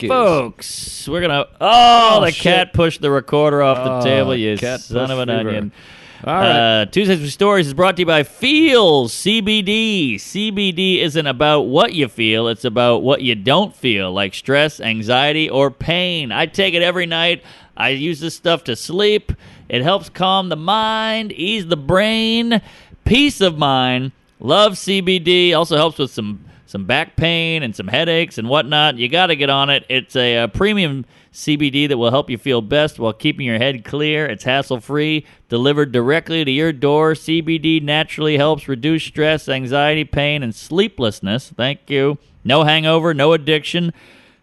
Bookies. Folks, we're going to... Oh, the shit. cat pushed the recorder off the table, you cat son of an push fever. onion. All right. Tuesdays with Stories is brought to you by Feels CBD. CBD isn't about what you feel, it's about what you don't feel, like stress, anxiety, or pain. I take it every night. I use this stuff to sleep. It helps calm the mind, ease the brain, peace of mind. Love CBD. Also helps with some back pain and some headaches and whatnot. You got to get on it. It's a premium CBD that will help you feel best while keeping your head clear. It's hassle-free, delivered directly to your door. CBD naturally helps reduce stress, anxiety, pain, and sleeplessness. Thank you. No hangover, no addiction.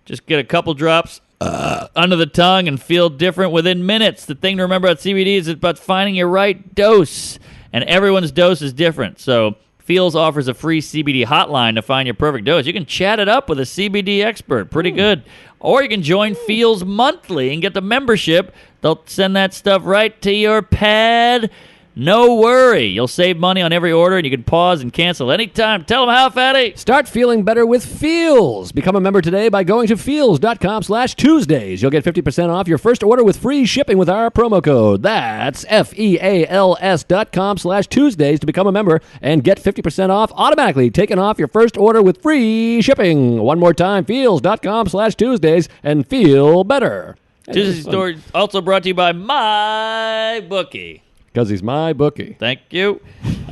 Just get a couple drops under the tongue and feel different within minutes. The thing to remember about CBD is it's about finding your right dose, and everyone's dose is different. So Feels offers a free CBD hotline to find your perfect dose. You can chat it up with a CBD expert. Pretty good. Or you can join Feels monthly and get the membership. They'll send that stuff right to your pad. No worry. You'll save money on every order, and you can pause and cancel anytime. Tell them how, Fatty. Start feeling better with Feels. Become a member today by going to feels.com/Tuesdays. You'll get 50% off your first order with free shipping with our promo code. That's FEALS.com/Tuesdays to become a member and get 50% off automatically taken off your first order with free shipping. One more time, feels.com/Tuesdays and feel better. Tuesday's Story also brought to you by MyBookie. Because he's my bookie. Thank you.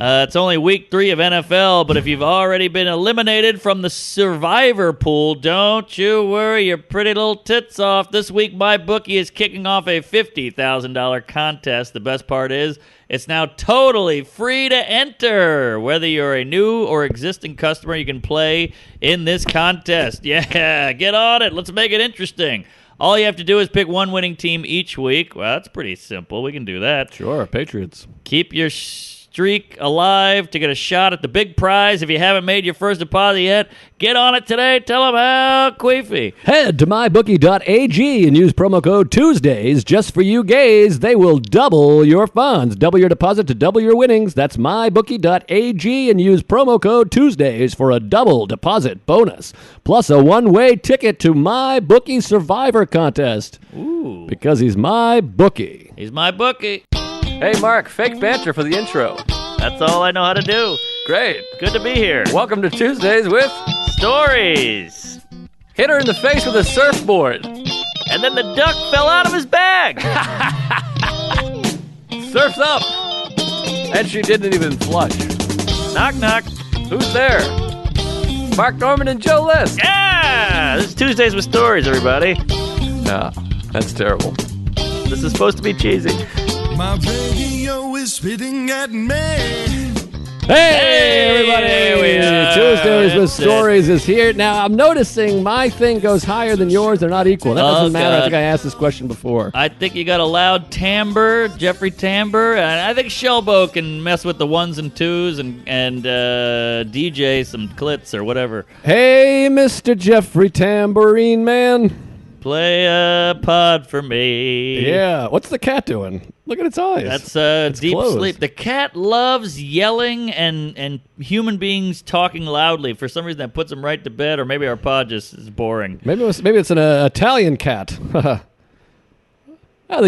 It's only week 3 of NFL, but if you've already been eliminated from the survivor pool, don't you worry your pretty little tits off. This week, MyBookie is kicking off a $50,000 contest. The best part is it's now totally free to enter. Whether you're a new or existing customer, you can play in this contest. Yeah, get on it. Let's make it interesting. All you have to do is pick one winning team each week. Well, that's pretty simple. We can do that. Sure, Patriots. Keep your streak alive to get a shot at the big prize. If you haven't made your first deposit yet, get on it today. Tell them how queefy. Head to mybookie.ag and use promo code Tuesdays just for you gays. They will double your funds. Double your deposit to double your winnings. That's mybookie.ag and use promo code Tuesdays for a double deposit bonus. Plus a one-way ticket to MyBookie Survivor Contest. Ooh. Because he's my bookie. He's my bookie. Hey, Mark, fake banter for the intro. That's all I know how to do. Great. Good to be here. Welcome to Tuesdays with Stories. Hit her in the face with a surfboard. And then the duck fell out of his bag. Surf's up. And she didn't even flush. Knock, knock. Who's there? Mark Norman and Joe List. Yeah! This is Tuesdays with Stories, everybody. Nah, that's terrible. This is supposed to be cheesy. My radio is spitting at me. Hey, everybody! Here we are. Tuesdays with That's it. Stories is here. Now, I'm noticing my thing goes higher than yours. They're not equal. That doesn't matter. I God. think I asked this question before. I think you got a loud timbre, Jeffrey Timbre, and I think Shelbo can mess with the ones and twos and DJ some clits or whatever. Hey, Mr. Jeffrey Tambourine Man. Play a pod for me. Yeah. What's the cat doing? Look at its eyes. That's It's deep closed. sleep. The cat loves yelling and human beings talking loudly. For some reason, that puts him right to bed, or maybe our pod just is boring. Maybe it's an Italian cat. The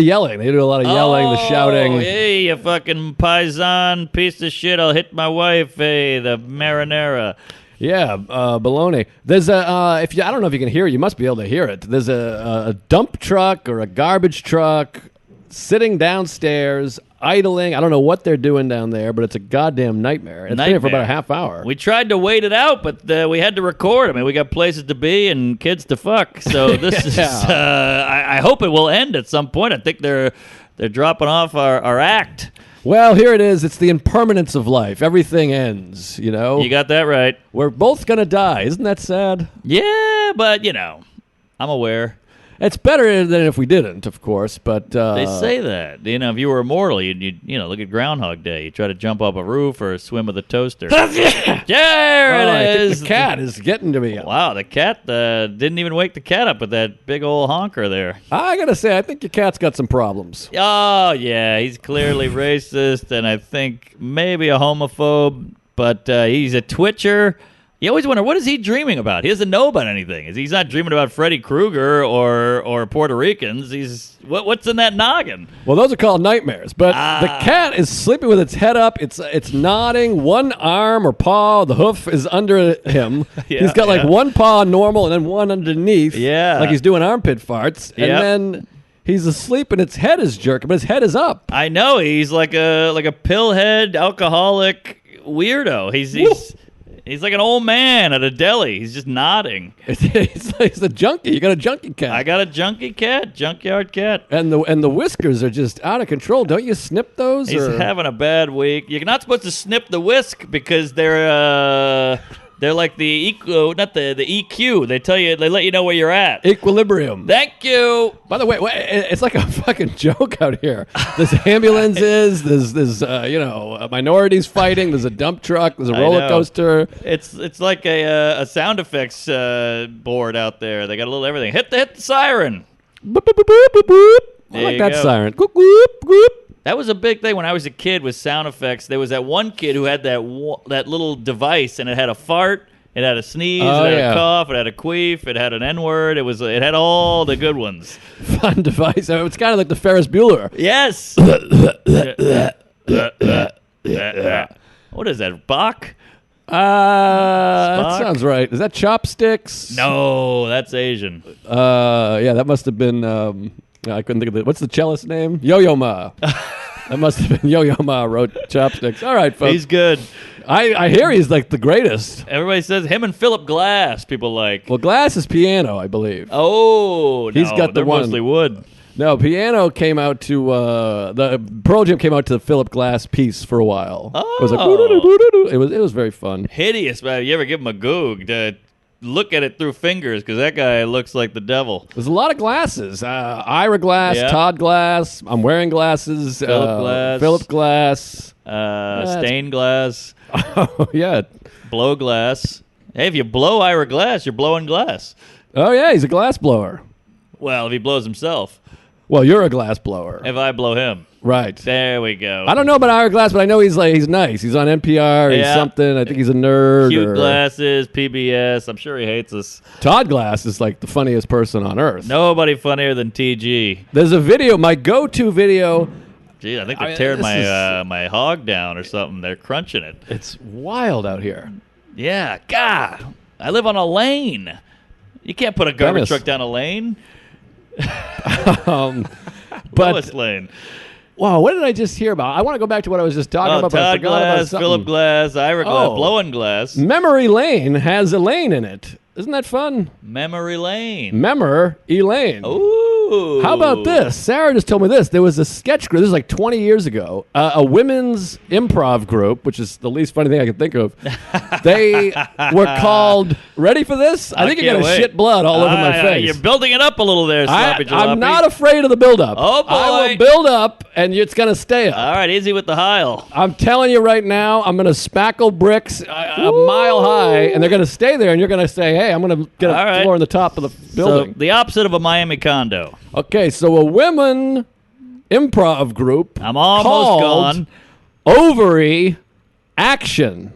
yelling. They do a lot of yelling, the shouting. Hey, you fucking paisan piece of shit. I'll hit my wife, hey, the marinara. Yeah, baloney. There's I don't know if you can hear it. You must be able to hear it. There's a dump truck or a garbage truck sitting downstairs, idling. I don't know what they're doing down there, but it's a goddamn nightmare. It's been here for about a half hour. We tried to wait it out, but we had to record. I mean, we got places to be and kids to fuck. So this is. I hope it will end at some point. I think they're dropping off our act. Well, here it is. It's the impermanence of life. Everything ends, you know? You got that right. We're both going to die. Isn't that sad? Yeah, but, I'm aware. It's better than if we didn't, of course, but... They say that. If you were immortal, you'd look at Groundhog Day. You try to jump off a roof or swim with a toaster. There I it think is. the cat is getting to me. Wow, the cat didn't even wake the cat up with that big old honker there. I got to say, I think your cat's got some problems. Oh, yeah, he's clearly racist, and I think maybe a homophobe, but he's a twitcher. You always wonder, what is he dreaming about? He doesn't know about anything. He's not dreaming about Freddy Krueger or Puerto Ricans. What's in that noggin? Well, those are called nightmares. But the cat is sleeping with its head up. It's nodding. One arm or paw, the hoof is under him. He's got like one paw normal and then one underneath. Yeah. Like he's doing armpit farts. And then he's asleep and its head is jerking, but his head is up. I know. He's like a pillhead alcoholic weirdo. He's like an old man at a deli. He's just nodding. He's a junkie. You got a junkie cat. I got a junkie cat, junkyard cat. And the whiskers are just out of control. Don't you snip those? He's having a bad week. You're not supposed to snip the whisk because they're like the not the EQ. They let you know where you're at. Equilibrium. Thank you. By the way, it's like a fucking joke out here. There's ambulances. There's minorities fighting. There's a dump truck. There's a roller coaster. It's like a sound effects board out there. They got a little everything. Hit the siren. Boop, boop, boop, boop, boop. I like that go. siren. Goop, goop, goop. That was a big thing when I was a kid with sound effects. There was that one kid who had that little device, and it had a fart, it had a sneeze, it had a cough, it had a queef, it had an N-word. It had all the good ones. Fun device. It's kind of like the Ferris Bueller. Yes. What is that, Bach? That sounds right. Is that chopsticks? No, that's Asian. Yeah, that must have been... I couldn't think of it. What's the cellist name? Yo-Yo Ma. That must have been Yo-Yo Ma wrote chopsticks. All right, folks. He's good. I hear he's like the greatest. Everybody says him and Philip Glass. People like. Well, Glass is piano, I believe. Oh, he's got the one. Mostly wood. No, piano came out to the Pearl Jam came out to the Philip Glass piece for a while. Oh, it was like it was very fun. Hideous, man. You ever give him a goog to look at it through fingers? Because that guy looks like the devil. There's a lot of glasses. Ira Glass, Yeah. Todd Glass. I'm wearing glasses. Philip Glass. Stained glass. Oh yeah. Blow glass. Hey, if you blow Ira Glass, you're blowing glass. Oh yeah, he's a glass blower. Well, if he blows himself. Well, you're a glass blower. If I blow him. Right. There we go. I don't know about Ira Glass, but I know he's nice. He's on NPR. He's something. I think he's a nerd. Cute glasses, PBS. I'm sure he hates us. Todd Glass is like the funniest person on earth. Nobody funnier than TG. There's a video, my go-to video. Gee, I think they're tearing my hog down or something. They're crunching it. It's wild out here. Yeah, God. I live on a lane. You can't put a garbage truck down a lane. But Lowest lane. Wow, what did I just hear about? I want to go back to what I was just talking about. Todd Glass, Philip Glass, Ira Glass, blowing glass. Memory Lane has a lane in it. Isn't that fun? Memory Lane. Memory Lane. Ooh. How about this? Sarah just told me this. There was a sketch group. This is like 20 years ago. A women's improv group, which is the least funny thing I can think of. They were called. Ready for this? I think you're gonna shit blood all over my face. You're building it up a little there, Sloppy Jalopy. I'm not afraid of the buildup. Oh boy! I will build up, and it's gonna stay up. All right, easy with the Heil. I'm telling you right now, I'm gonna spackle bricks a mile high, and they're gonna stay there, and you're gonna say, "Hey, I'm gonna get a floor on the top of the building." So the opposite of a Miami condo. Okay, so a women improv group. I'm almost called gone. Ovary Action.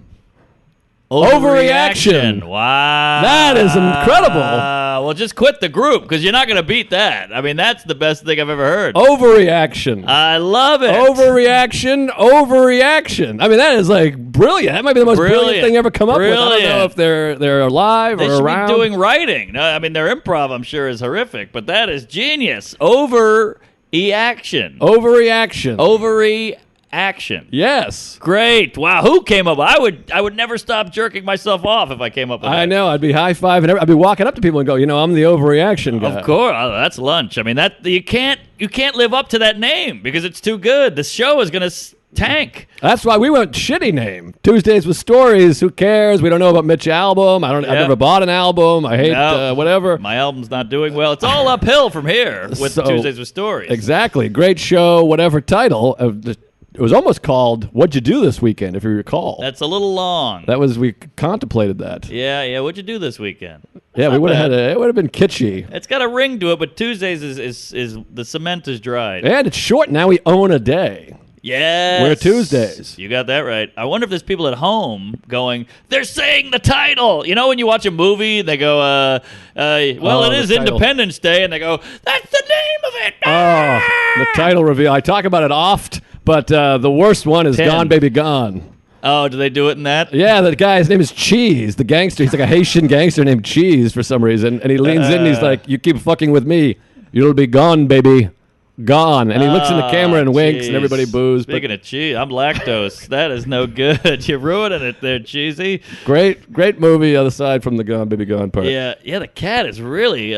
Overreaction. Wow. That is incredible. Well, just quit the group because you're not going to beat that. I mean, that's the best thing I've ever heard. Overreaction. I love it. Overreaction. I mean, that is like brilliant. That might be the most brilliant thing ever come up with. I don't know if they're alive they or around. They should be doing writing. No, I mean, their improv, I'm sure, is horrific, but that is genius. Overreaction. Action. Yes. Great. Wow. Who came up? I would never stop jerking myself off if I came up with that. I know. I'd be high-fiving. I'd be walking up to people and go, I'm the overreaction guy. Of course. Oh, that's lunch. I mean, that you can't live up to that name because it's too good. The show is going to tank. That's why we went shitty name. Tuesdays with Stories. Who cares? We don't know about Mitch's album. I've never bought an album. I hate whatever. My album's not doing well. It's all uphill from here with Tuesdays with Stories. Exactly. Great show, whatever title. It was almost called "What'd You Do This Weekend," if you recall. That's a little long. We contemplated that. Yeah. What'd you do this weekend? Yeah, we would have had it would have been kitschy. It's got a ring to it, but Tuesdays is the cement is dried. And it's short. Now we own a day. Yes. We're Tuesdays. You got that right. I wonder if there's people at home going, they're saying the title. You know when you watch a movie, they go, it is title. Independence Day, and they go, that's the name of it. Oh, the title reveal. I talk about it oft, but the worst one is 10. Gone Baby Gone. Oh, do they do it in that? Yeah, the guy, his name is Cheese, the gangster. He's like a Haitian gangster named Cheese for some reason. And he leans in and he's like, you keep fucking with me, you'll be gone, baby. Gone. And he looks in the camera and winks and everybody boos. Speaking of cheese, I'm lactose. That is no good. You're ruining it there, Cheesy. Great movie aside from the Gone Baby Gone part. Yeah, the cat is really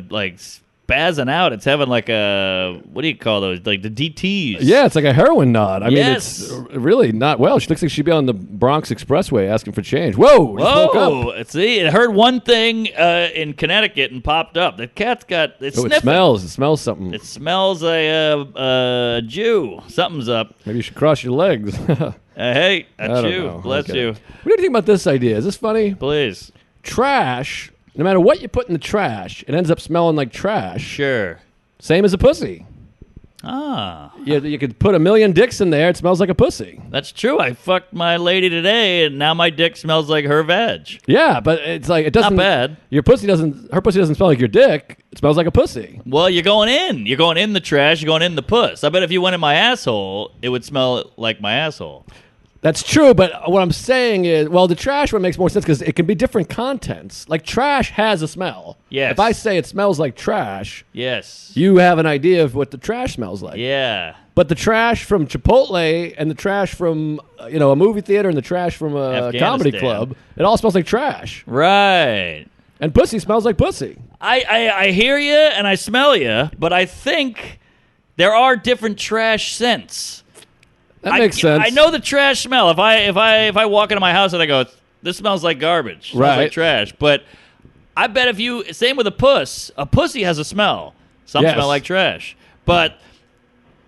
like spazzing out. It's having like a, what do you call those? Like the DTs. Yeah, it's like a heroin nod. I mean, Yes. it's really not well. She looks like she'd be on the Bronx Expressway asking for change. Whoa! Just woke up. Whoa! See, it heard one thing in Connecticut and popped up. The cat's got it's Oh, sniffing. it smells. It smells something. It smells a Jew. Something's up. Maybe you should cross your legs. Hey, I that's don't you. know. Bless Okay. you. What do you think about this idea? Is this funny? Please. Trash, no matter what you put in the trash, it ends up smelling like trash. Sure. Same as a pussy. Ah. You could put a million dicks in there, it smells like a pussy. That's true. I fucked my lady today, and now my dick smells like her veg. Yeah, but it's like it doesn't. Not bad. Her pussy doesn't smell like your dick. It smells like a pussy. Well, you're going in. You're going in the trash. You're going in the puss. I bet if you went in my asshole, it would smell like my asshole. That's true, but what I'm saying is, well, the trash one makes more sense because it can be different contents. Like trash has a smell. Yes. If I say it smells like trash, Yes. you have an idea of what the trash smells like. Yeah. But the trash from Chipotle and the trash from a movie theater and the trash from a comedy Afghanistan. club, it all smells like trash. Right. And pussy smells like pussy. I hear you and I smell you, but I think there are different trash scents. That makes sense. I know the trash smell. If I walk into my house and I go, this smells like garbage, smells Right. like trash. But I bet if you same with a pussy has a smell. Some Yes. smell like trash, but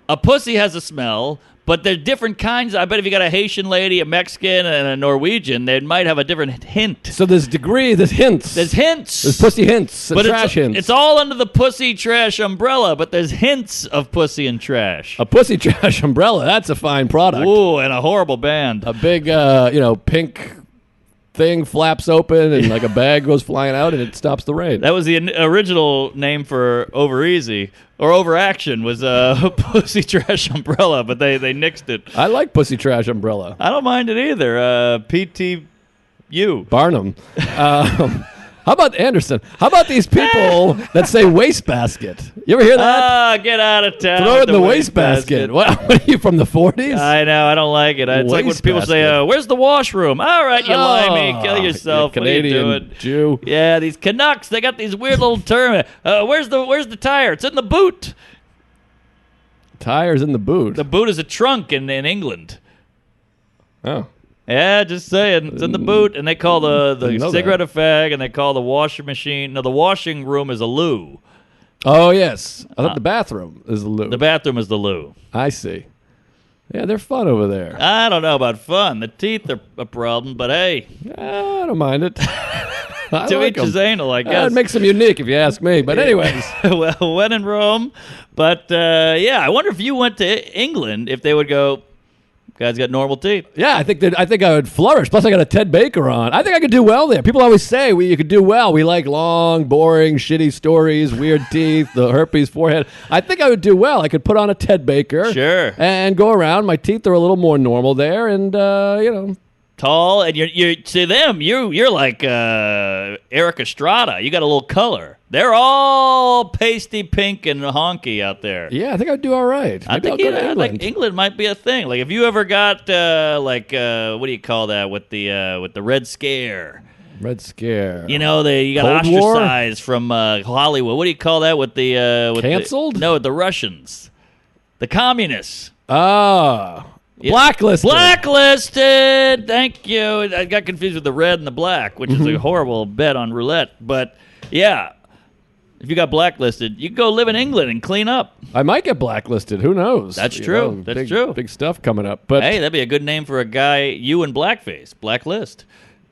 a pussy has a smell. But they're different kinds. I bet if you got a Haitian lady, a Mexican, and a Norwegian, they might have a different hint. So there's hints. There's hints. There's pussy hints, But trash hints. it's all under the pussy trash umbrella, but there's hints of pussy and trash. A pussy trash umbrella. That's a fine product. Ooh, and a horrible band. A big, pink thing flaps open and like a bag goes flying out and it stops the rain. That was the original name for Over Easy or Overaction was pussy trash umbrella, but they nixed it. I like pussy trash umbrella. I don't mind it either. PTU. Barnum. How about Anderson? How about these people that say wastebasket? You ever hear that? Ah, get out of town. Throw it with in the wastebasket. What are you from the 40s? I know. I don't like it. It's like when people say, Wastebasket. "Where's the washroom?" All right, you limey, kill yourself. You What are you Canadian doing? Jew. Yeah, these Canucks. They got these weird little terms. Where's the tire? It's in the boot. Tires in the boot. The boot is a trunk in England. Oh. Yeah, just saying. It's in the boot, and they call the Didn't know cigarette a fag, and they call the washing machine. No, the washing room is a loo. Oh, yes. I thought the bathroom is the loo. The bathroom is the loo. I see. Yeah, they're fun over there. I don't know about fun. The teeth are a problem, but hey, I don't mind it. I to like each his 'em. anal, I guess. It makes them unique if you ask me. But anyways. Well, when in Rome. But, yeah, I wonder if you went to England, if they would go, guy's got normal teeth. Yeah, I think I would flourish. Plus, I got a Ted Baker on. I think I could do well there. People always say you could do well. We like long, boring, shitty stories, weird teeth, the herpes forehead. I think I would do well. I could put on a Ted Baker, Sure. and go around. My teeth are a little more normal there, and Tall, and you're to them, you're like Eric Estrada. You got a little color. They're all pasty pink and honky out there. yeah, I think I'd do all right. I Maybe I'll think go to England. like England might be a thing. Like if you ever got what do you call that with the Red Scare? Red Scare. You know, you got Cold War? ostracized from Hollywood. What do you call that with the with Canceled? the Russians, the communists. Ah. Blacklisted. Blacklisted. Thank you. I got confused with the red and the black, which is a horrible bet on roulette. But yeah, if you got blacklisted, you can go live in England and clean up. I might get blacklisted. Who knows? That's You true. know, That's big, true. Big stuff coming up. But Hey, that'd be a good name for a guy. You in blackface. Blacklist.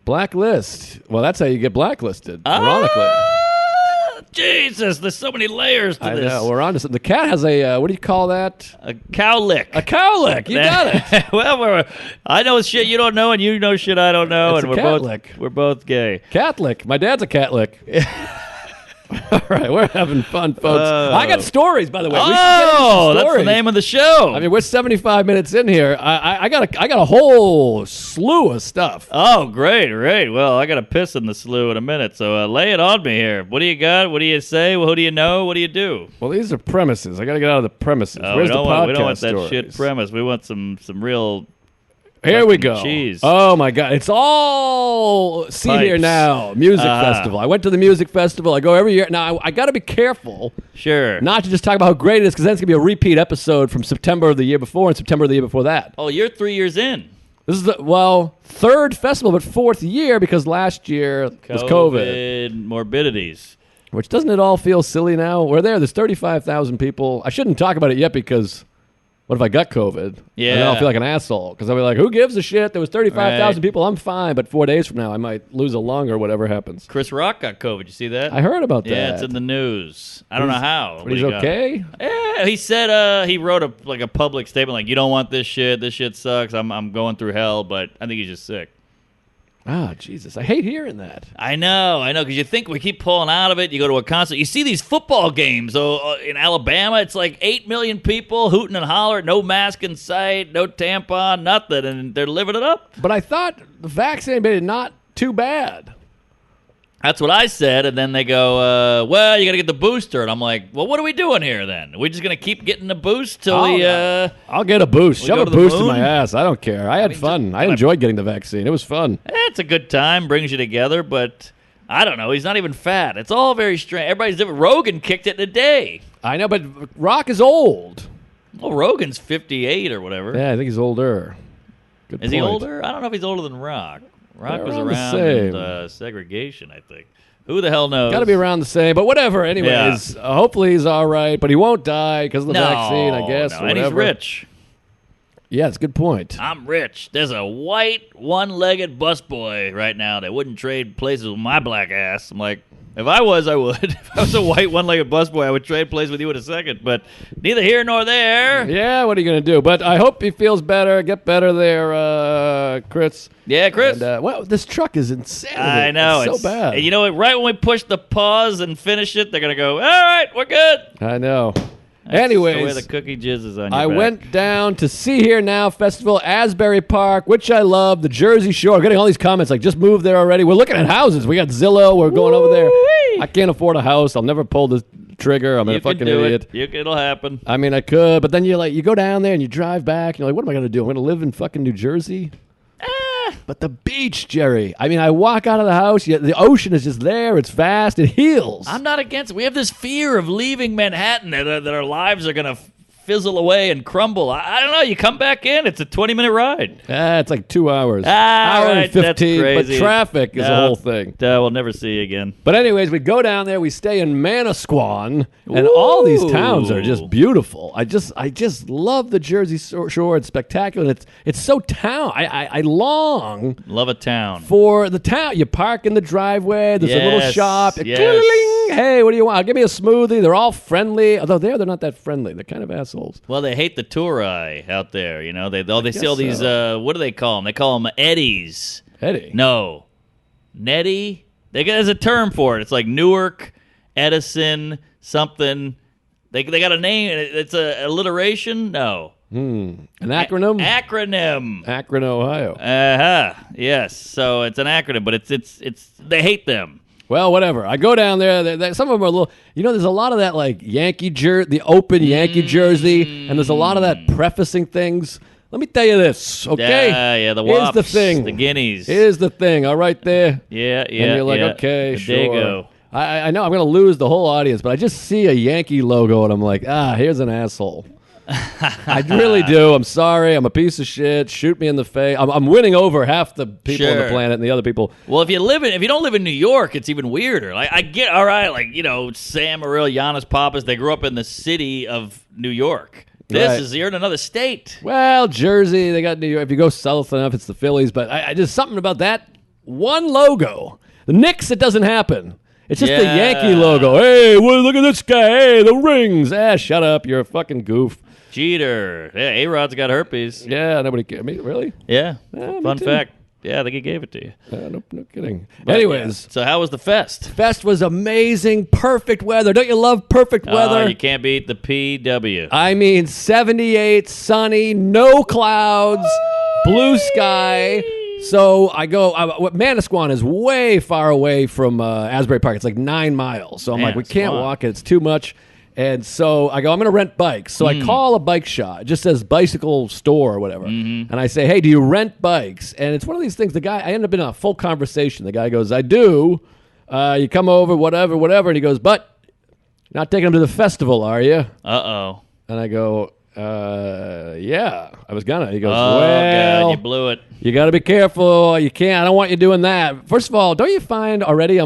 blacklist. Well, that's how you get blacklisted. Ironically. Jesus, there's so many layers to I this. know, we're on to something. The cat has a, what do you call that? A cow lick. A cowlick. You got it. Well, I know shit you don't know, and you know shit I don't know, It's and a we're both gay. Catlick. My dad's a catlick. All right, we're having fun, folks. I got stories, by the way. We should get into some That's the stories. name of the show. I mean, we're 75 minutes in here. I got a whole slew of stuff. Oh, great. Well, I got to piss in the slew in a minute, so lay it on me here. What do you got? What do you say? Who do you know? What do you do? Well, these are premises. I got to get out of the premises. Oh, Where's we the don't podcast want that stories? shit premise. We want some real. Here we fucking go. cheese. Oh my God! It's all See Here Pipes. Now music festival. I went to the music festival. I go every year. Now I got to be careful Sure. not to just talk about how great it is, because then it's gonna be a repeat episode from September of the year before and September of the year before that. Oh, you're 3 years in. This is the third festival, but fourth year because last year was COVID. Morbidities. Which doesn't it all feel silly now? We're there. There's 35,000 people. I shouldn't talk about it yet because what if I got COVID? Yeah. And then I'll feel like an asshole because I'll be like, who gives a shit? There was 35,000 Right. people. I'm fine. But 4 days from now, I might lose a lung or whatever happens. Chris Rock got COVID. You see that? I heard about that. Yeah, it's in the news. I don't know how. But he's he got it. okay? Yeah, he said he wrote a public statement like, you don't want this shit. This shit sucks. I'm going through hell, but I think he's just sick. Ah, Jesus. I hate hearing that. I know, because you think we keep pulling out of it. You go to a concert. You see these football games in Alabama. It's like 8 million people hooting and hollering, no mask in sight, no tampon, nothing, and they're living it up. But I thought the vaccine made it not too bad. That's what I said, and then they go, well, you got to get the booster. And I'm like, well, what are we doing here then? Are we just going to keep getting the boost till I'll get a boost. we Shove go a to the boost in moon? my ass. I don't care. I had fun. I enjoyed getting the vaccine. It was fun. It's a good time, brings you together, but I don't know. He's not even fat. It's all very strange. Everybody's different. Rogan kicked it in a day. I know, but Rock is old. Well, Rogan's 58 or whatever. Yeah, I think he's older. Good Is he point. older? I don't know if he's older than Rock. Rock They're was around the around same. in segregation, I think. Who the hell knows? Got to be around the same, but whatever. Anyways, hopefully he's all right, but he won't die because of the vaccine, I guess. No, or and he's whatever. rich. Yeah, it's a good point. I'm rich. There's a white, one-legged busboy right now that wouldn't trade places with my black ass. I'm like, if I was, I would. If I was a white, one-legged busboy, I would trade places with you in a second. But neither here nor there. Yeah, what are you going to do? But I hope he feels better. Get better there, Chris. Yeah, Chris. And, well, this truck is insane. I know. It's so bad. And you know what? Right when we push the pause and finish it, they're going to go, all right, we're good. I know. That's Anyways, the way the cookie jizz is on your I back. went down to See Here Now Festival, Asbury Park, which I love, the Jersey Shore. I'm getting all these comments like, just moved there already. We're looking at houses. We got Zillow. We're going over there. Woo-wee. I can't afford a house. I'll never pull the trigger. I'm a You can fucking do idiot. it. It'll happen. I mean, I could, but then you go down there and you drive back, and you're like, what am I going to do? I'm going to live in fucking New Jersey? But the beach, Jerry. I mean, I walk out of the house. The ocean is just there. It's vast. It heals. I'm not against it. We have this fear of leaving Manhattan that our lives are going to fizzle away and crumble. I don't know. You come back in, it's a 20-minute ride. It's like 2 hours. Ah, Hour right, and 15, that's crazy. but traffic is the No. whole thing. We'll never see you again. But anyways, we go down there. We stay in Manasquan, and all these towns are just beautiful. I just love the Jersey Shore. It's spectacular. And it's so town. I long Love a town. for the town. You park in the driveway. There's a little Yes, shop. yes. Cling. Hey, what do you want? Give me a smoothie. They're all friendly. Although they're not that friendly. They're kind of assholes. Well, they hate the tour eye out there. You know, they see all these. so. What do they call them? They call them Eddies. Eddie. No, Nettie. There's a term for it. It's like Newark, Edison, something. They got a name. It's a alliteration. No, An acronym? acronym. Akron, Ohio. Yes. So it's an acronym, but it's they hate them. Well, whatever. I go down there. Some of them are a little. There's a lot of that like Yankee jersey, the open Yankee jersey, and there's a lot of that prefacing things. Let me tell you this, okay? Yeah. The Here's wops, the thing. the guineas. Here's the thing. All right, there. Yeah. And you're like, okay, The sure. Dago. I know I'm going to lose the whole audience, but I just see a Yankee logo and I'm like, here's an asshole. I really do. I'm sorry. I'm a piece of shit. Shoot me in the face. I'm winning over half the people on the Sure. planet and the other people. Well, if you don't live in New York, it's even weirder. Like I get all right, like Sam Morril, Giannis Papas, they grew up in the city of New York. Right. You're in another state. Well, Jersey, they got New York. If you go south enough, it's the Phillies. But I just something about that one logo. The Knicks, it doesn't happen. It's just the Yankee logo. Hey, well, look at this guy. Hey, the rings. Shut up. You're a fucking goof. Cheater. Yeah, A-Rod's got herpes. Yeah, nobody cares. Me, really? Yeah. Me Fun too. fact. Yeah, I think he gave it to you. No kidding. But, Anyways. yeah. So how was the fest? Fest was amazing. Perfect weather. Don't you love perfect weather? You can't beat the PW. I mean, 78, sunny, no clouds, blue sky. So I go, Manasquan is way far away from Asbury Park. It's like 9 miles. So I'm like, we can't walk it. It's too much. And so I go, I'm going to rent bikes. So I call a bike shop. It just says bicycle store or whatever. And I say, hey, do you rent bikes? And it's one of these things, I end up in a full conversation. The guy goes, I do. You come over, whatever. And he goes, but you're not taking them to the festival, are you? Uh-oh. And I go, yeah, I was gonna. He goes, well, God, you blew it. You got to be careful. You can't. I don't want you doing that. First of all, don't you find already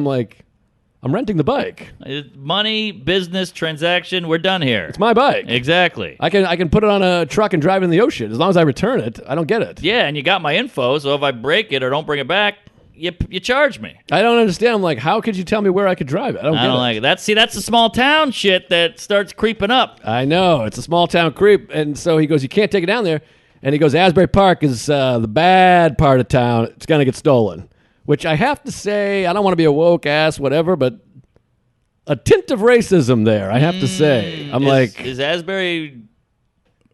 I'm renting the bike. Money, business, transaction, we're done here. It's my bike. Exactly. I can put it on a truck and drive it in the ocean. As long as I return it, I don't get it. Yeah, and you got my info, so if I break it or don't bring it back, you charge me. I don't understand. I'm like, how could you tell me where I could drive it? I don't get it. Like it. That's the small town shit that starts creeping up. I know. It's a small town creep. And so he goes, you can't take it down there. And he goes, Asbury Park is the bad part of town. It's going to get stolen. Which I have to say, I don't want to be a woke ass, whatever, but a tint of racism there, I have to say. Is Asbury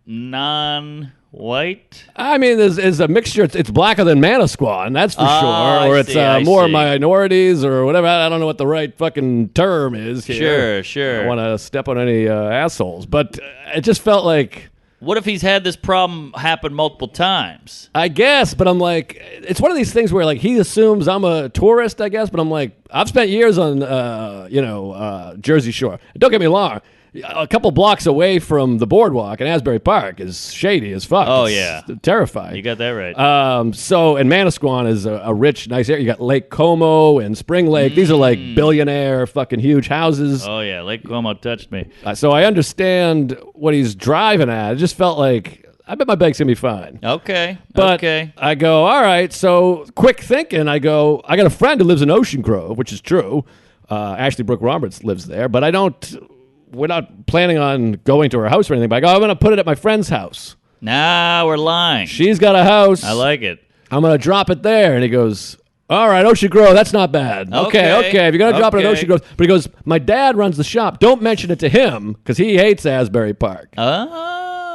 non-white? I mean, there's a mixture. It's blacker than Manasquan, that's for sure. Or it's more minorities or whatever. I don't know what the right fucking term is here. Sure. I don't want to step on any assholes. But it just felt like... What if he's had this problem happen multiple times? I guess, but I'm like, it's one of these things where like he assumes I'm a tourist, I guess, but I'm like, I've spent years on, Jersey Shore. Don't get me wrong. A couple blocks away from the boardwalk in Asbury Park is shady as fuck. Oh, it's terrifying. You got that right. And Manasquan is a rich, nice area. You got Lake Como and Spring Lake. These are like billionaire fucking huge houses. Oh, yeah. Lake Como touched me. So I understand what he's driving at. It just felt like, I bet my bike's going to be fine. Okay. But I go, all right, so quick thinking, I go, I got a friend who lives in Ocean Grove, which is true. Ashley Brooke Roberts lives there, but we're not planning on going to her house or anything, but I go, I'm going to put it at my friend's house. Nah, we're lying. She's got a house. I like it. I'm going to drop it there. And he goes, all right, Ocean Grove, that's not bad. Okay. If you're going to drop it at Ocean Grove. But he goes, my dad runs the shop. Don't mention it to him because he hates Asbury Park.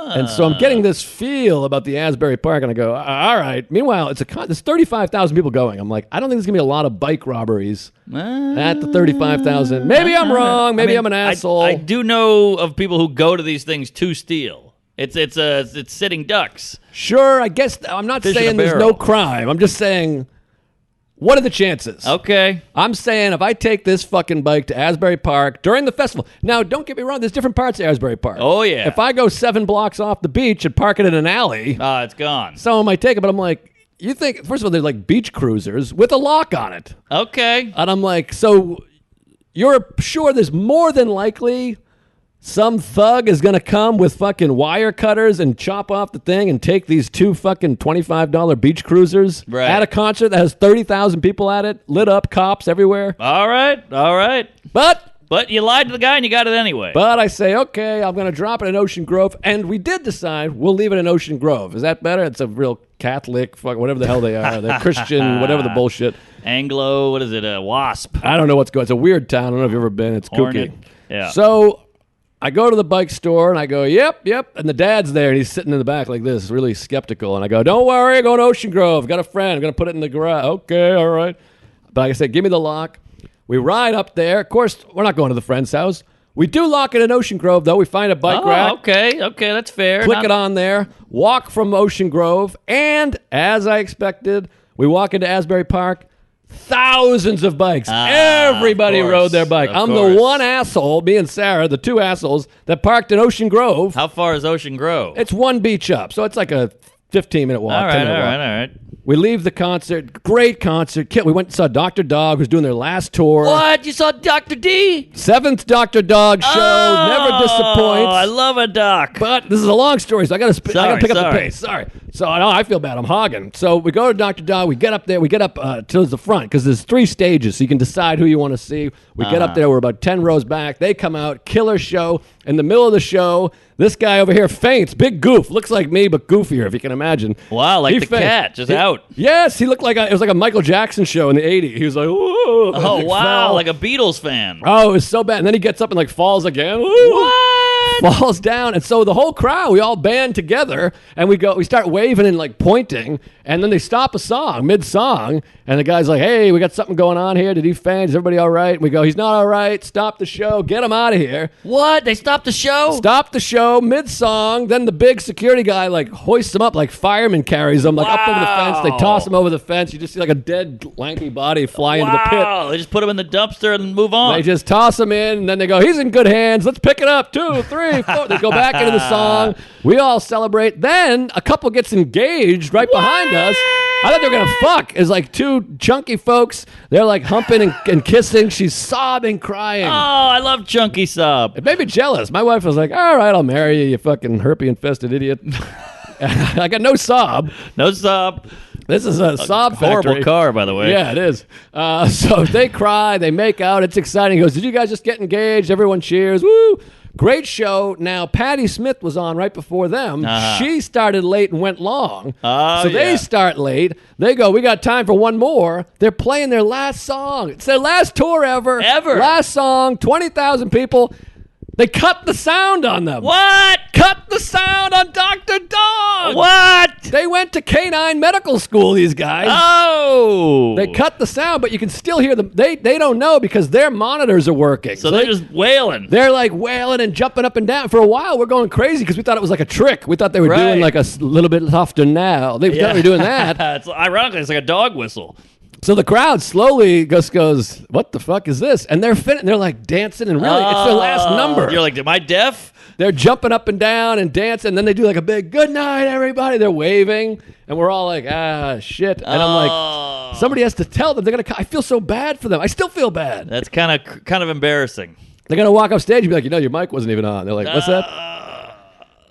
And so I'm getting this feel about the Asbury Park, and I go, all right. Meanwhile, there's 35,000 people going. I'm like, I don't think there's going to be a lot of bike robberies at the 35,000. Maybe I'm wrong. Maybe I'm an asshole. I do know of people who go to these things to steal. It's sitting ducks. Sure, I guess I'm not saying there's no crime. I'm just saying, what are the chances? Okay. I'm saying if I take this fucking bike to Asbury Park during the festival. Now, don't get me wrong. There's different parts of Asbury Park. Oh, yeah. If I go 7 blocks off the beach and park it in an alley. It's gone. Someone might take it, but I'm like, you think, first of all, there's like beach cruisers with a lock on it. Okay. And I'm like, so you're sure there's more than likely some thug is going to come with fucking wire cutters and chop off the thing and take these 2 fucking $25 beach cruisers at a concert that has 30,000 people at it, lit up, cops everywhere. All right. But you lied to the guy and you got it anyway. But I say, okay, I'm going to drop it in Ocean Grove. And we did decide we'll leave it in Ocean Grove. Is that better? It's a real Catholic, whatever the hell they are. They're Christian, whatever the bullshit. Anglo, what is it, Wasp? I don't know what's going on. It's a weird town. I don't know if you've ever been. It's Hornet. kooky. Yeah. So I go to the bike store, and I go, yep. And the dad's there, and he's sitting in the back like this, really skeptical. And I go, don't worry, I'm going to Ocean Grove. Got a friend. I'm going to put it in the garage. Okay, all right. But like I said, give me the lock. We ride up there. Of course, we're not going to the friend's house. We do lock it in Ocean Grove, though. We find a bike rack. Okay, that's fair. Click it on there. Walk from Ocean Grove. And, as I expected, we walk into Asbury Park. Thousands of bikes. Everybody rode their bike. I'm the one asshole, me and Sarah, the 2 assholes, that parked in Ocean Grove. How far is Ocean Grove? It's 1 beach up, so it's like a 15-minute walk. All right. We leave the concert. Great concert. We went and saw Dr. Dog, who's doing their last tour. What? You saw Dr. D? 7th Dr. Dog show. Never disappoints. I love a doc. But this is a long story, so I got to pick up the pace. Sorry. So I feel bad. I'm hogging. So we go to Dr. Dog. We get up there. We get up towards the front because there's 3 stages, so you can decide who you want to see. We get up there. We're about 10 rows back. They come out. Killer show. In the middle of the show, this guy over here faints. Big goof. Looks like me, but goofier, if you can imagine. Wow, like He the faints. cat, just out. Yes, he looked like it was like a Michael Jackson show in the 80s. He was like, whoa. Oh, wow, fell. like a Beatles fan. Oh, it was so bad. And then he gets up and like falls again. Woo! What? Falls down. And so the whole crowd, we all band together and we start waving and like pointing. And then they stop a song, mid-song. And the guy's like, hey, we got something going on here. Did he faint? Is everybody all right? And we go, he's not all right. Stop the show. Get him out of here. What? They stopped the show? Stop the show mid-song. Then the big security guy like hoists him up like fireman carries him like up over the fence. They toss him over the fence. You just see like a dead, lanky body fly into the pit. Wow, they just put him in the dumpster and move on. They just toss him in, and then they go, he's in good hands. Let's pick it up. 2, 3, 4. They go back into the song. We all celebrate. Then a couple gets engaged right behind us. I thought they were going to fuck. It's like 2 chunky folks. They're like humping and kissing. She's sobbing, crying. Oh, I love chunky sob. It made me jealous. My wife was like, all right, I'll marry you, you fucking herpes-infested idiot. I got no sob. No sob. This is a sob Horrible factory. car, by the way. Yeah, it is. So they cry, they make out. It's exciting. He goes, did you guys just get engaged? Everyone cheers. Woo! Great show. Now, Patti Smith was on right before them. She started late and went long. Oh, so they start late. They go, we got time for one more. They're playing their last song. It's their last tour ever. Last song, 20,000 people. They cut the sound on them. What? Cut the sound on Dr. Dog. What? They went to canine medical school, these guys. Oh. They cut the sound, but you can still hear them. They don't know because their monitors are working. So they're just wailing. They're like wailing and jumping up and down. For a while, we're going crazy because we thought it was like a trick. We thought they were doing like a little bit softer now. They thought they were doing that. It's ironically, it's like a dog whistle. So the crowd slowly goes, what the fuck is this? And they're like dancing and really, it's their last number. You're like, am I deaf? They're jumping up and down and dancing. And then they do like a big good night, everybody. They're waving. And we're all like, shit. And I'm like, somebody has to tell them. They're going to, I feel so bad for them. I still feel bad. That's kind of embarrassing. They're going to walk off stage and be like, your mic wasn't even on. They're like, what's that?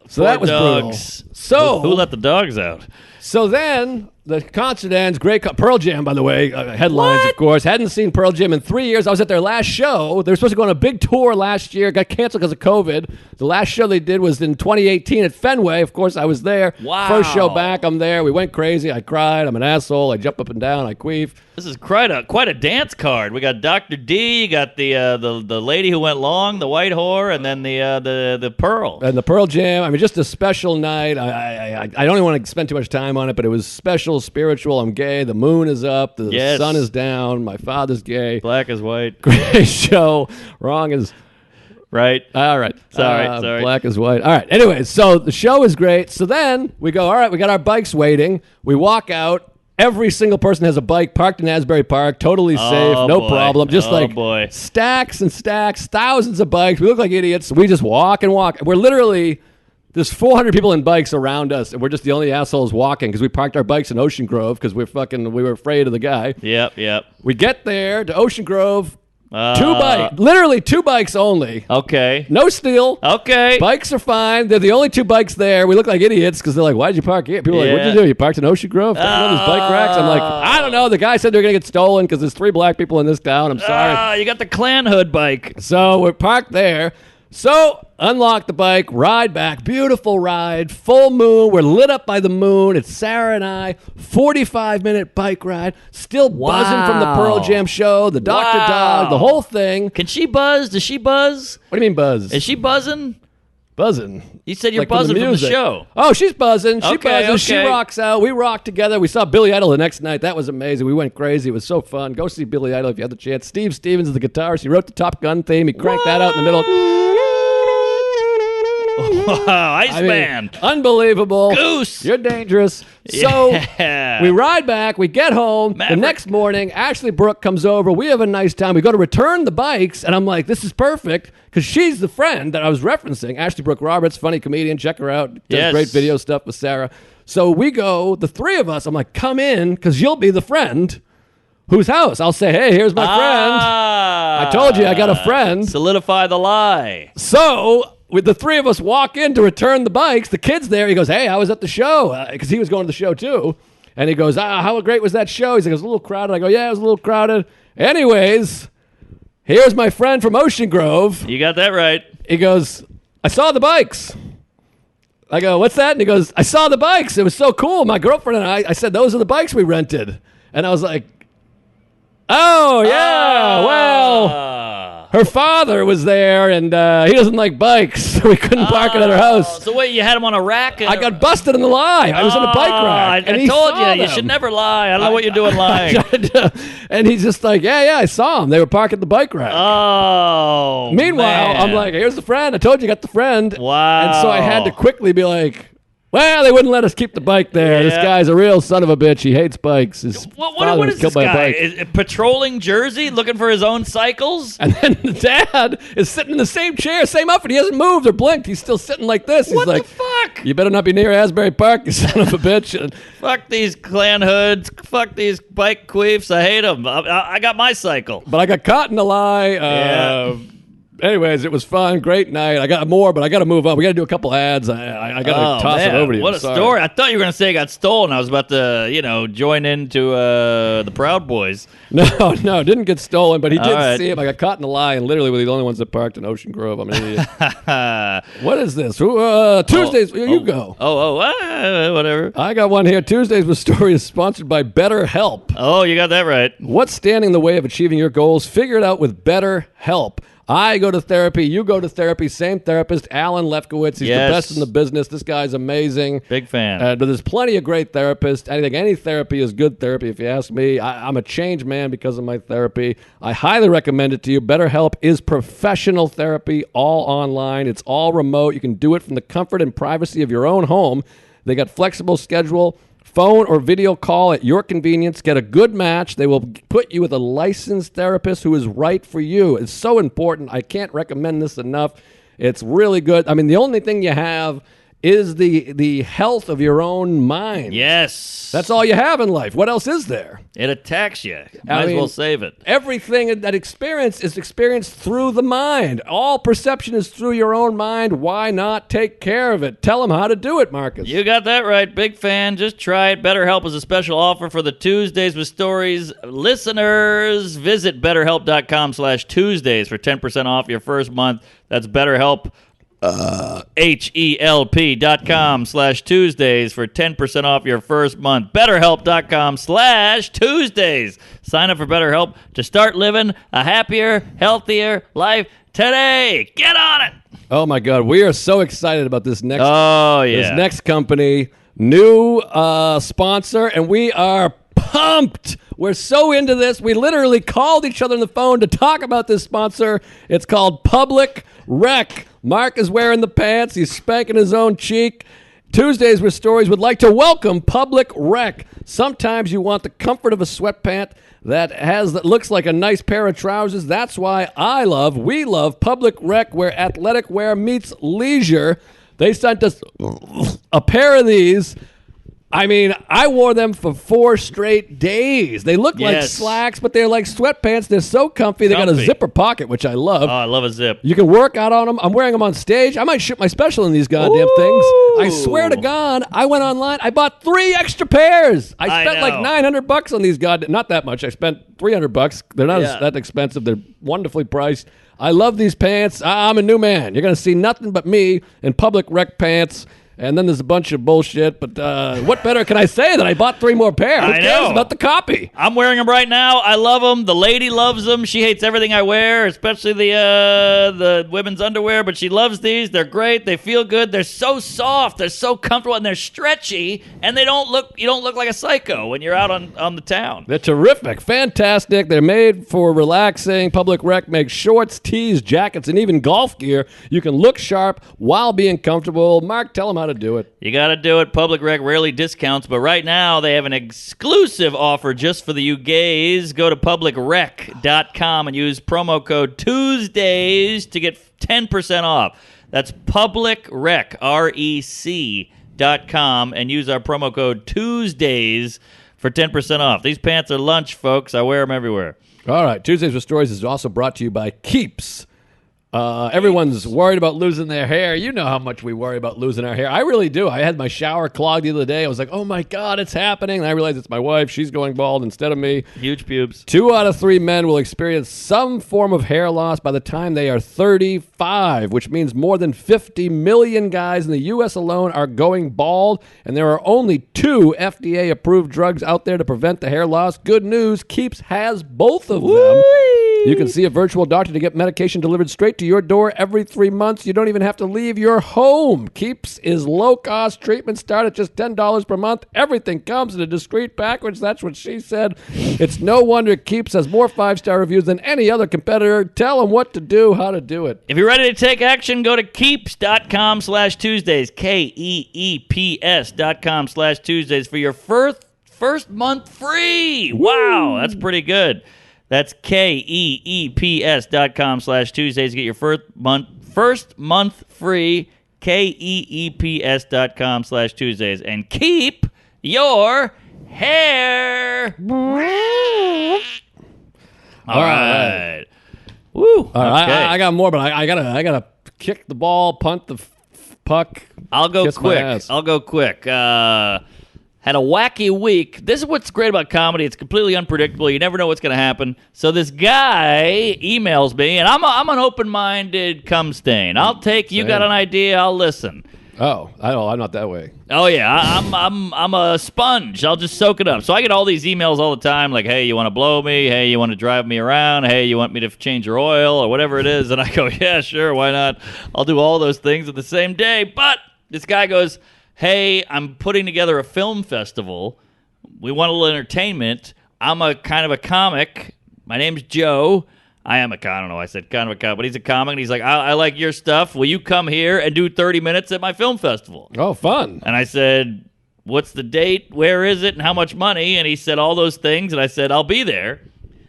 So that was dogs. brutal. So who let the dogs out? So then the concert ends. Great Pearl Jam, by the way, headlines, of course. Hadn't seen Pearl Jam in 3 years. I was at their last show. They were supposed to go on a big tour last year. Got canceled because of COVID. The last show they did was in 2018 at Fenway. Of course, I was there. Wow. First show back, I'm there. We went crazy. I cried. I'm an asshole. I jump up and down. I queef. This is quite a dance card. We got Dr. D, you got the lady who went long, the white whore, and then the Pearl. And the Pearl Jam, I mean, just a special night. I don't even want to spend too much time on it, but it was special, spiritual. I'm gay. The moon is up. The sun is down. My father's gay. Black is white. Great show. Wrong is right. All right. Sorry. Black is white. All right. Anyways, so the show is great. So then we go, all right, we got our bikes waiting. We walk out. Every single person has a bike parked in Asbury Park, totally safe, no problem. Just stacks and stacks, thousands of bikes. We look like idiots. We just walk and walk. We're literally, there's 400 people in bikes around us, and we're just the only assholes walking because we parked our bikes in Ocean Grove because we were afraid of the guy. Yep. We get there to Ocean Grove. Literally 2 bikes only. Okay. No steal. Okay. Bikes are fine. They're the only 2 bikes there. We look like idiots because they're like, why'd you park here? People are like, what'd you do? You parked in Ocean Grove? These bike racks? I'm like, I don't know. The guy said they're going to get stolen because there's 3 black people in this town. I'm sorry. You got the Clan Hood bike. So we're parked there. So unlock the bike, ride back. Beautiful ride. Full moon. We're lit up by the moon. It's Sarah and I. 45-minute bike ride. Still buzzing from the Pearl Jam show, the Dr. Dog, the whole thing. Can she buzz? Does she buzz? What do you mean buzz? Is she buzzing? Buzzing. You said you're like buzzing from the show. Oh, she's buzzing. She buzzes. Okay. She rocks out. We rock together. We saw Billy Idol the next night. That was amazing. We went crazy. It was so fun. Go see Billy Idol if you had the chance. Steve Stevens is the guitarist. He wrote the Top Gun theme. He cranked that out in the middle. Wow, Iceman. Unbelievable. Goose. You're dangerous. So we ride back. We get home. Maverick. The next morning, Ashley Brooke comes over. We have a nice time. We go to return the bikes, and I'm like, this is perfect because she's the friend that I was referencing. Ashley Brooke Roberts, funny comedian. Check her out. Does great video stuff with Sarah. So we go, the 3 of us. I'm like, come in because you'll be the friend. Whose house? I'll say, hey, here's my friend. I told you I got a friend. Solidify the lie. So with the three of us walk in to return the bikes. The kid's there. He goes, hey, I was at the show, because he was going to the show too. And he goes, how great was that show? He goes, it was a little crowded. I go, yeah, it was a little crowded. Anyways, here's my friend from Ocean Grove. You got that right. He goes, I saw the bikes. I go, what's that? And he goes, I saw the bikes. It was so cool. My girlfriend and I said, those are the bikes we rented. And I was like, oh, yeah, well, her father was there, and he doesn't like bikes, so we couldn't park it at her house. So wait, you had him on a rack? I got busted in the lie. I was on a bike rack. I told you should never lie. I don't know what you're doing lying. And he's just like, yeah, I saw him. They were parked at the bike rack. Oh, Meanwhile, man. I'm like, here's the friend. I told you got the friend. Wow. And so I had to quickly be like, well, they wouldn't let us keep the bike there. Yeah. This guy's a real son of a bitch. He hates bikes. His father What was is killed this by a guy? bike. Is patrolling Jersey, looking for his own cycles? And then the dad is sitting in the same chair, same outfit. He hasn't moved or blinked. He's still sitting like this. He's What like, the fuck? you better not be near Asbury Park, you son of a bitch. And Fuck these clan hoods. Fuck these bike queefs. I hate them. I got my cycle. But I got caught in a lie. Yeah. Anyways, it was fun. Great night. I got more, but I got to move on. We got to do a couple ads. I got to toss it over to you. What I'm a sorry. story. I thought you were going to say it got stolen. I was about to, join into the Proud Boys. No, didn't get stolen, but he did All right. see him. I got caught in a lie, and literally we're the only ones that parked in Ocean Grove. I'm an idiot. What is this? Tuesdays, you go. Whatever. I got one here. Tuesdays with Story is sponsored by BetterHelp. Oh, you got that right. What's standing in the way of achieving your goals? Figure it out with BetterHelp. I go to therapy. You go to therapy. Same therapist, Alan Lefkowitz. He's Yes. the best in the business. This guy's amazing. Big fan. But there's plenty of great therapists. I think any therapy is good therapy, if you ask me. I'm a changed man because of my therapy. I highly recommend it to you. BetterHelp is professional therapy, all online. It's all remote. You can do it from the comfort and privacy of your own home. They got flexible schedule, phone or video call at your convenience. Get a good match. They will put you with a licensed therapist who is right for you. It's so important. I can't recommend this enough. It's really good. I mean, the only thing you have is the health of your own mind. Yes. That's all you have in life. What else is there? It attacks you. Might as well save it. Everything that experience is experienced through the mind. All perception is through your own mind. Why not take care of it? Tell them how to do it, Marcus. You got that right. Big fan. Just try it. BetterHelp is a special offer for the Tuesdays with Stories listeners. Visit BetterHelp.com/Tuesdays for 10% off your first month. That's BetterHelp. HELP.com/Tuesdays for 10% off your first month. BetterHelp.com/Tuesdays. Sign up for BetterHelp to start living a happier, healthier life today. Get on it. Oh my God, we are so excited about this next. This next company, new sponsor, and we are pumped. We're so into this. We literally called each other on the phone to talk about this sponsor. It's called Public Rec. Mark is wearing the pants. He's spanking his own cheek. Tuesdays with Stories would like to welcome Public Rec. Sometimes you want the comfort of a sweatpant that looks like a nice pair of trousers. That's why we love Public Rec, where athletic wear meets leisure. They sent us a pair of these. I mean, I wore them for 4 straight days. They look like slacks, but they're like sweatpants. They're so comfy. They got a zipper pocket, which I love. Oh, I love a zip. You can work out on them. I'm wearing them on stage. I might shoot my special in these goddamn things. I swear to God, I went online. I bought 3 extra pairs. I spent like $900 on these goddamn. Not that much. I spent $300. They're not that expensive. They're wonderfully priced. I love these pants. I'm a new man. You're going to see nothing but me in Public Rec pants. And then there's a bunch of bullshit, but what better can I say than I bought 3 more pairs? Who cares about the copy? I'm wearing them right now. I love them. The lady loves them. She hates everything I wear, especially the women's underwear, but she loves these. They're great. They feel good. They're so soft. They're so comfortable, and they're stretchy, and you don't look like a psycho when you're out on the town. They're terrific. Fantastic. They're made for relaxing. Public Rec makes shorts, tees, jackets, and even golf gear. You can look sharp while being comfortable. Mark, tell them how to do it. You got to do it. Public Rec rarely discounts, but right now they have an exclusive offer just for the you gays. Go to publicrec.com and use promo code Tuesdays to get 10% off. That's publicrec, REC.com, and use our promo code Tuesdays for 10% off. These pants are lunch, folks. I wear them everywhere. All right. Tuesdays with Stories is also brought to you by Keeps. Everyone's worried about losing their hair. You know how much we worry about losing our hair. I really do. I had my shower clogged the other day. I was like, oh my God, it's happening. And I realized it's my wife. She's going bald instead of me. Huge pubes. 2 out of 3 men will experience some form of hair loss by the time they are 35, which means more than 50 million guys in the U.S. alone are going bald, and there are only 2 FDA-approved drugs out there to prevent the hair loss. Good news, Keeps has both of them. You can see a virtual doctor to get medication delivered straight to your door every 3 months. You don't even have to leave your home. Keeps is low-cost treatment. Start at just $10 per month. Everything comes in a discreet package. That's what she said. It's no wonder Keeps has more 5-star reviews than any other competitor. Tell them what to do, how to do it. If you're ready to take action, go to keeps.com/Tuesdays, KEEPS.com/Tuesdays for your first month free. Wow, that's pretty good. That's KEEPS.com/Tuesdays. Get your first month free. KEEPS.com/Tuesdays. And keep your hair. All right. Woo. All right, Okay. I got more, but I gotta kick the ball, punt the puck. I'll go kiss my quick. ass. Had a wacky week. This is what's great about comedy. It's completely unpredictable. You never know what's going to happen. So this guy emails me, and I'm an open-minded cum-stain. I'll take, you got an idea, I'll listen. Oh, I'm not that way. Oh yeah, I'm a sponge. I'll just soak it up. So I get all these emails all the time, like, hey, you want to blow me? Hey, you want to drive me around? Hey, you want me to change your oil or whatever it is? And I go, yeah, sure, why not? I'll do all those things at the same day. But this guy goes, hey, I'm putting together a film festival. We want a little entertainment. I'm a kind of a comic. My name's Joe. I am I don't know. I said kind of a comic, but he's a comic. And he's like, I like your stuff. Will you come here and do 30 minutes at my film festival? Oh, fun. And I said, what's the date? Where is it? And how much money? And he said all those things. And I said, I'll be there.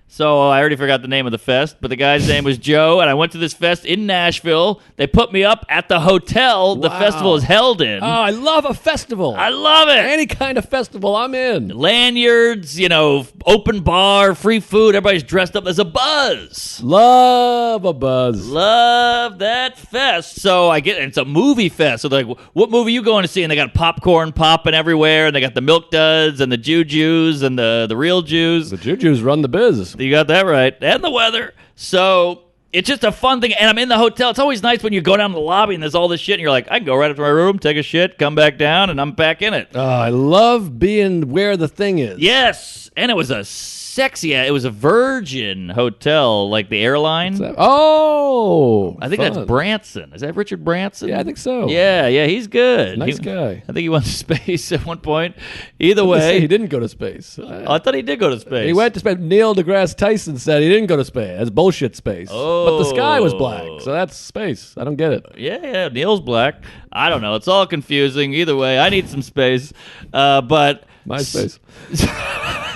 So I already forgot the name of the fest, but the guy's name was Joe, and I went to this fest in Nashville. They put me up at the hotel the festival is held in. Oh, I love a festival. I love it. Any kind of festival, I'm in. Lanyards, open bar, free food. Everybody's dressed up. There's a buzz. Love a buzz. Love that fest. So it's a movie fest. So they're like, what movie you going to see? And they got popcorn popping everywhere, and they got the Milk Duds and the Jujus and the real Jews. The Jujus run the biz. You got that right. And the weather. So it's just a fun thing. And I'm in the hotel. It's always nice when you go down to the lobby and there's all this shit. And you're like, I can go right up to my room, take a shit, come back down, and I'm back in it. Oh, I love being where the thing is. Yes. And it was a it was a Virgin hotel, like the airline. Oh. I think fun. that's Branson. Is that Richard Branson? Yeah, I think so. Yeah, he's good. Nice guy. I think he went to space at one point. Either way. He didn't go to space. I thought he did go to space. He went to space. Neil deGrasse Tyson said he didn't go to space. That's bullshit space. But the sky was black, so that's space. I don't get it. Yeah, Neil's black. I don't know. It's all confusing. Either way, I need some space. But my space.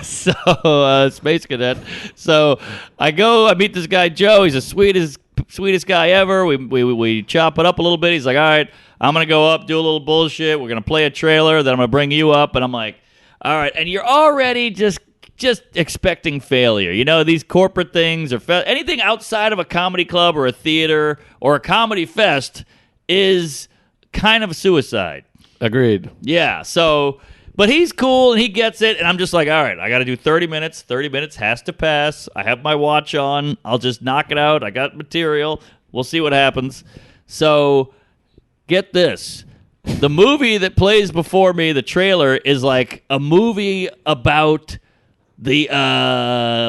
So, Space Cadet. So I meet this guy, Joe. He's the sweetest guy ever. We chop it up a little bit. He's like, all right, I'm going to go up, do a little bullshit. We're going to play a trailer. Then I'm going to bring you up. And I'm like, all right. And you're already just expecting failure. These corporate things or anything outside of a comedy club or a theater or a comedy fest is kind of suicide. Agreed. Yeah. So... But he's cool, and he gets it, and I'm just like, all right, I got to do 30 minutes. 30 minutes has to pass. I have my watch on. I'll just knock it out. I got material. We'll see what happens. So get this. The movie that plays before me, the trailer, is like a movie about the,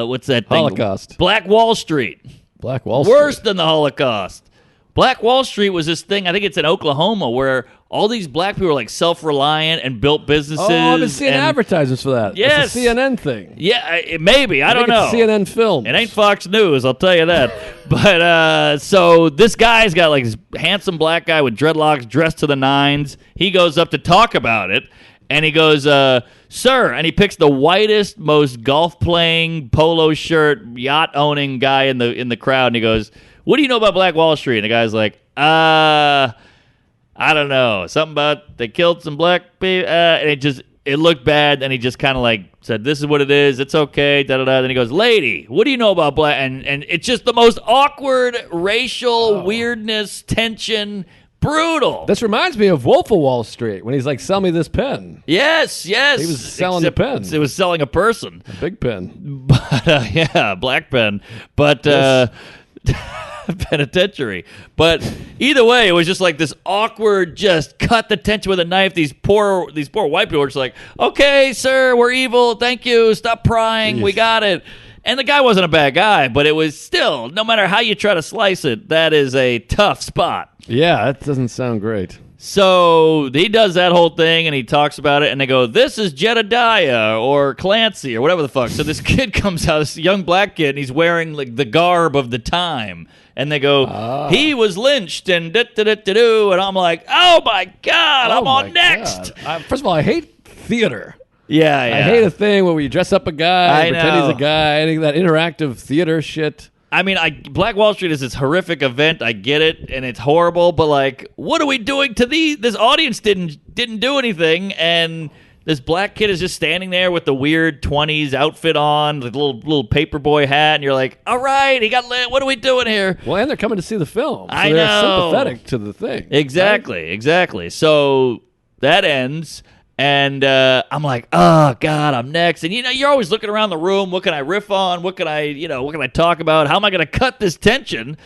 what's that thing? Holocaust. Black Wall Street. Black Wall Street. Worse than the Holocaust. Black Wall Street was this thing, I think it's in Oklahoma, where all these black people are like self-reliant and built businesses. Oh, I've been seeing advertisements for that. Yes. It's a CNN thing. Yeah, maybe. I don't know. It's CNN Films. It ain't Fox News, I'll tell you that. But so this guy's got like this handsome black guy with dreadlocks dressed to the nines. He goes up to talk about it, and he goes, sir, and he picks the whitest, most golf-playing, polo shirt, yacht-owning guy in the crowd, and he goes, what do you know about Black Wall Street? And the guy's like, I don't know. Something about they killed some black people. And it looked bad, and he just kind of like said, "This is what it is. It's okay." Da da da. Then he goes, "Lady, what do you know about black?" And it's just the most awkward racial weirdness, tension, brutal. This reminds me of Wolf of Wall Street when he's like, "Sell me this pen." Yes. He was selling the pen. It was selling a person. A big pen. But yeah, black pen. But penitentiary. But either way, it was just like this awkward, just cut the tension with a knife. These poor white people were just like, "Okay, sir, we're evil. Thank you. Stop prying. We got it." And the guy wasn't a bad guy, but it was still, no matter how you try to slice it, that is a tough spot. Yeah, that doesn't sound great. So he does that whole thing, and he talks about it, and they go, "This is Jedediah or Clancy or whatever the fuck." So this kid comes out, this young black kid, and he's wearing like the garb of the time. And they go, "He was lynched," and da-da-da-da-do. And I'm like, "Oh, my God, I'm on next." First of all, I hate theater. Yeah. I hate a thing where you dress up a guy, I pretend know. he's a guy, any of that interactive theater shit. I mean, Black Wall Street is this horrific event. I get it, and it's horrible. But like, what are we doing to this audience? Didn't do anything, and this black kid is just standing there with the weird 20s outfit on, the little paperboy hat, and you're like, "All right, he got lit. What are we doing here?" Well, and they're coming to see the film. So I they're know. sympathetic to the thing. Exactly. So that ends. And I'm like, "Oh God, I'm next." And you're always looking around the room. What can I riff on? What can I talk about? How am I going to cut this tension?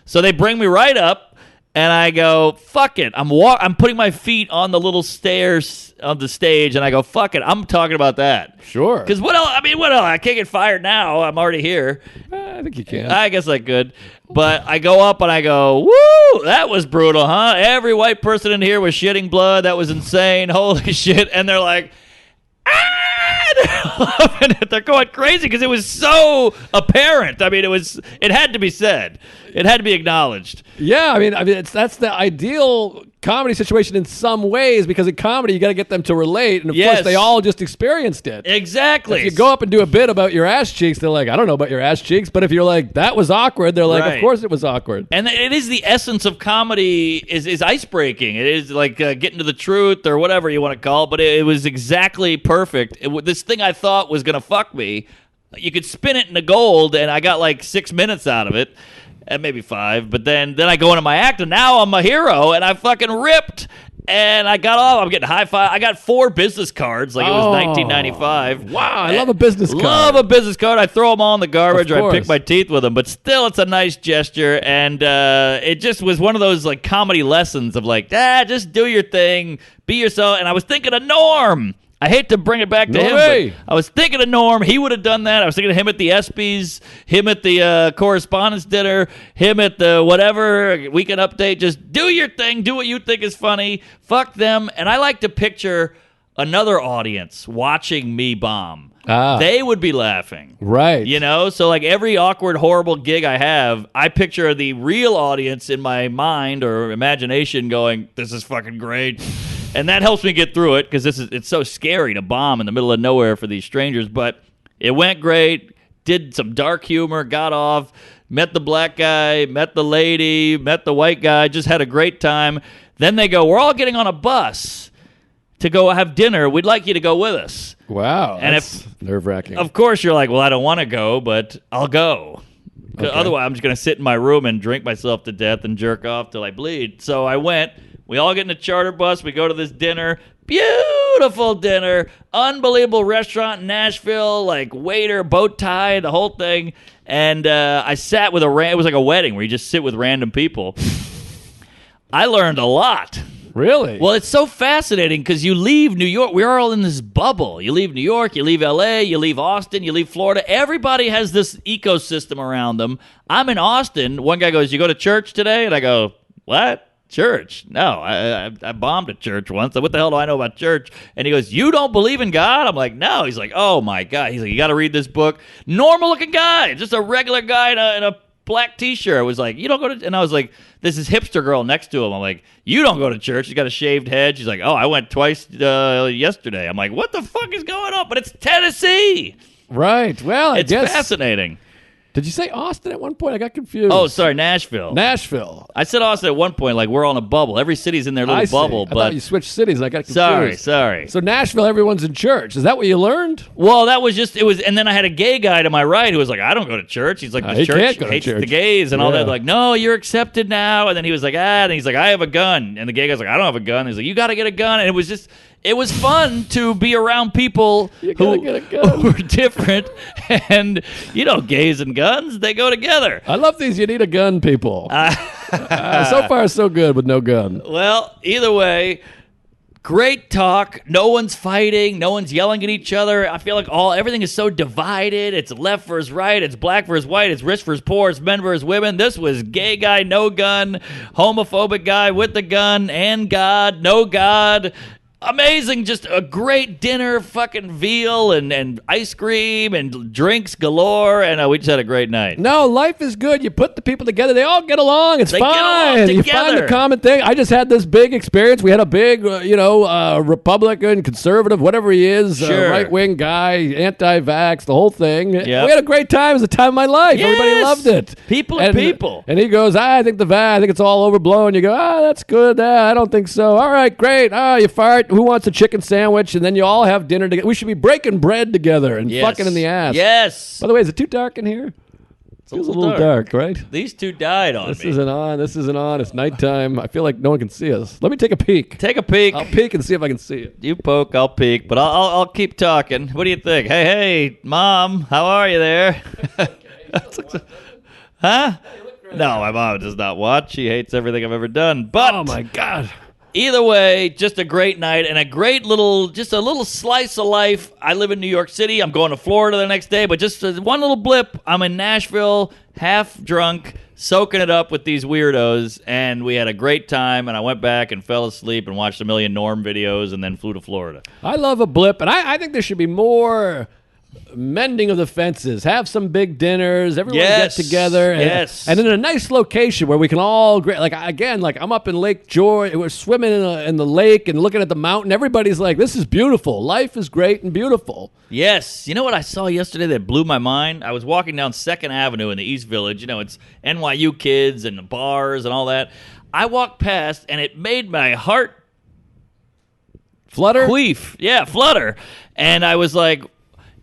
So they bring me right up, and I go, "Fuck it." I'm putting my feet on the little stairs of the stage, and I go, "Fuck it." I'm talking about that. Sure. Because what else? I mean, what else? I can't get fired now. I'm already here. I think you can. I guess I could. But I go up and I go, "Woo, that was brutal, huh? Every white person in here was shitting blood. That was insane. Holy shit." And they're like, "Ah!" They're loving it. They're going crazy because it was so apparent. I mean, it had to be said. It had to be acknowledged. Yeah, I mean, that's the ideal comedy situation in some ways, because in comedy you got to get them to relate, and of course they all just experienced it. Exactly. If you go up and do a bit about your ass cheeks, they're like, "I don't know about your ass cheeks," but if you're like, "That was awkward," they're like, Right. "Of course it was awkward." And it is the essence of comedy is ice breaking. It is like getting to the truth or whatever you want to call it. But it was exactly perfect. This thing I thought was gonna fuck me, you could spin it into gold, and I got like 6 minutes out of it. And maybe 5, but then I go into my act, and now I'm a hero, and I fucking ripped, and I got off. I'm getting high five. I got 4 business cards, like it was 1995. Wow, I love a business card. Love a business card. I throw them all in the garbage, Of or I pick course. my teeth with them, but still, it's a nice gesture, and it just was one of those like comedy lessons of like, just do your thing, be yourself. And I was thinking of Norm. I hate to bring it back to him, way. but I was thinking of Norm. He would have done that. I was thinking of him at the ESPYs, him at the correspondence dinner, him at the whatever weekend update. Just do your thing. Do what you think is funny. Fuck them. And I like to picture another audience watching me bomb. They would be laughing. Right. So like every awkward, horrible gig I have, I picture the real audience in my mind or imagination going, "This is fucking great." And that helps me get through it because it's so scary to bomb in the middle of nowhere for these strangers. But it went great. Did some dark humor, got off, met the black guy, met the lady, met the white guy, just had a great time. Then they go, "We're all getting on a bus to go have dinner. We'd like you to go with us." Wow. And that's nerve-wracking. Of course, you're like, "Well, I don't want to go, but I'll go." 'Cause otherwise, I'm just going to sit in my room and drink myself to death and jerk off till I bleed. So I went. We all get in a charter bus. We go to this dinner. Beautiful dinner. Unbelievable restaurant in Nashville. Like waiter, bow tie, the whole thing. And I sat with it was like a wedding where you just sit with random people. I learned a lot. Really? Well, it's so fascinating because you leave New York. We're all in this bubble. You leave New York, you leave L.A., you leave Austin, you leave Florida. Everybody has this ecosystem around them. I'm in Austin. One guy goes, "You go to church today?" And I go, "What? Church? No, I bombed a church once. What the hell do I know about church?" And he goes, "You don't believe in God?" I'm like, "No." He's like, "Oh, my God." He's like, "You got to read this book." Normal-looking guy, just a regular guy in a black T-shirt. Was like, "You don't go to," and I was like, this is hipster girl next to him. I'm like, "You don't go to church." She's got a shaved head. She's like, "Oh, I went twice yesterday." I'm like, "What the fuck is going on?" But it's Tennessee. Right. Well, I It's guess fascinating. Did you say Austin at one point? I got confused. Oh, sorry, Nashville. Nashville. I said Austin at one point, like we're on a bubble. Every city's in their little I see. bubble. I But thought you switched cities. I got confused. sorry. So Nashville, everyone's in church. Is that what you learned? Well, that was just, it was, and then I had a gay guy to my right who was like, I don't go to church. He's like, the he church can't go to hates church. the gays and all Yeah. that. Like, no, you're accepted now. And then he was like, and he's like, I have a gun. And the gay guy's like, I don't have a gun. He's like, you got to get a gun. And it was fun to be around people You gotta who get a gun. were different. And, gays and guns, they go together. I love these you need a gun people. So far, so good with no gun. Well, either way, great talk. No one's fighting. No one's yelling at each other. I feel like everything is so divided. It's left versus right. It's black versus white. It's rich versus poor. It's men versus women. This was gay guy, no gun. Homophobic guy with the gun and God, no God. Amazing, just a great dinner, fucking veal and ice cream and drinks galore, and we just had a great night. No, life is good. You put the people together. They all get along. It's They get fine. along You find together. the common thing. I just had this big experience. We had a big, Republican, conservative, whatever he is, Sure. right-wing guy, anti-vax, the whole thing. Yep. We had a great time. It was the time of my life. Everybody Yes. loved it. People are people. And he goes, I think it's all overblown. You go, that's good. I don't think so. All right, great. You fart. Who wants a chicken sandwich? And then you all have dinner together. We should be breaking bread together and Yes. fucking in the ass. Yes. By the way, is it too dark in here? Feels a little dark, right? These two died on This me. isn't on. This isn't on. It's nighttime. I feel like no one can see us. Let me take a peek. Take a peek. I'll peek and see if I can see it. You poke, I'll peek, but I'll keep talking. What do you think? Hey, Mom, how are you there? Huh? No, my mom does not watch. She hates everything I've ever done. But Oh my God. either way, just a great night and a little slice of life. I live in New York City. I'm going to Florida the next day, but just one little blip. I'm in Nashville, half drunk, soaking it up with these weirdos, and we had a great time, and I went back and fell asleep and watched a million Norm videos and then flew to Florida. I love a blip, and I think there should be more mending of the fences. Have some big dinners. Everyone Yes. get together. And in a nice location where we can all, like I'm up in Lake George. We're swimming in the lake and looking at the mountain. Everybody's like, this is beautiful. Life is great and beautiful. Yes. You know what I saw yesterday that blew my mind? I was walking down 2nd Avenue in the East Village. It's NYU kids and the bars and all that. I walked past, and it made my heart Flutter? queef. Yeah, flutter. And I was like,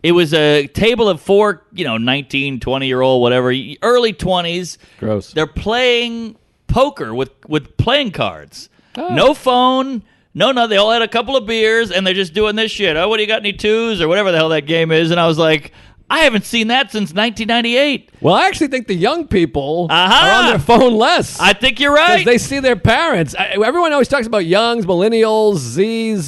it was a table of 4, 19, 20-year-old, whatever, early 20s. Gross. They're playing poker with playing cards. Oh. No phone. No, they all had a couple of beers, and they're just doing this shit. Oh, what do you got, any twos, or whatever the hell that game is? And I was like, I haven't seen that since 1998. Well, I actually think the young people Aha! are on their phone less. I think you're Because right. they see their parents. Everyone always talks about youngs, millennials, Z's,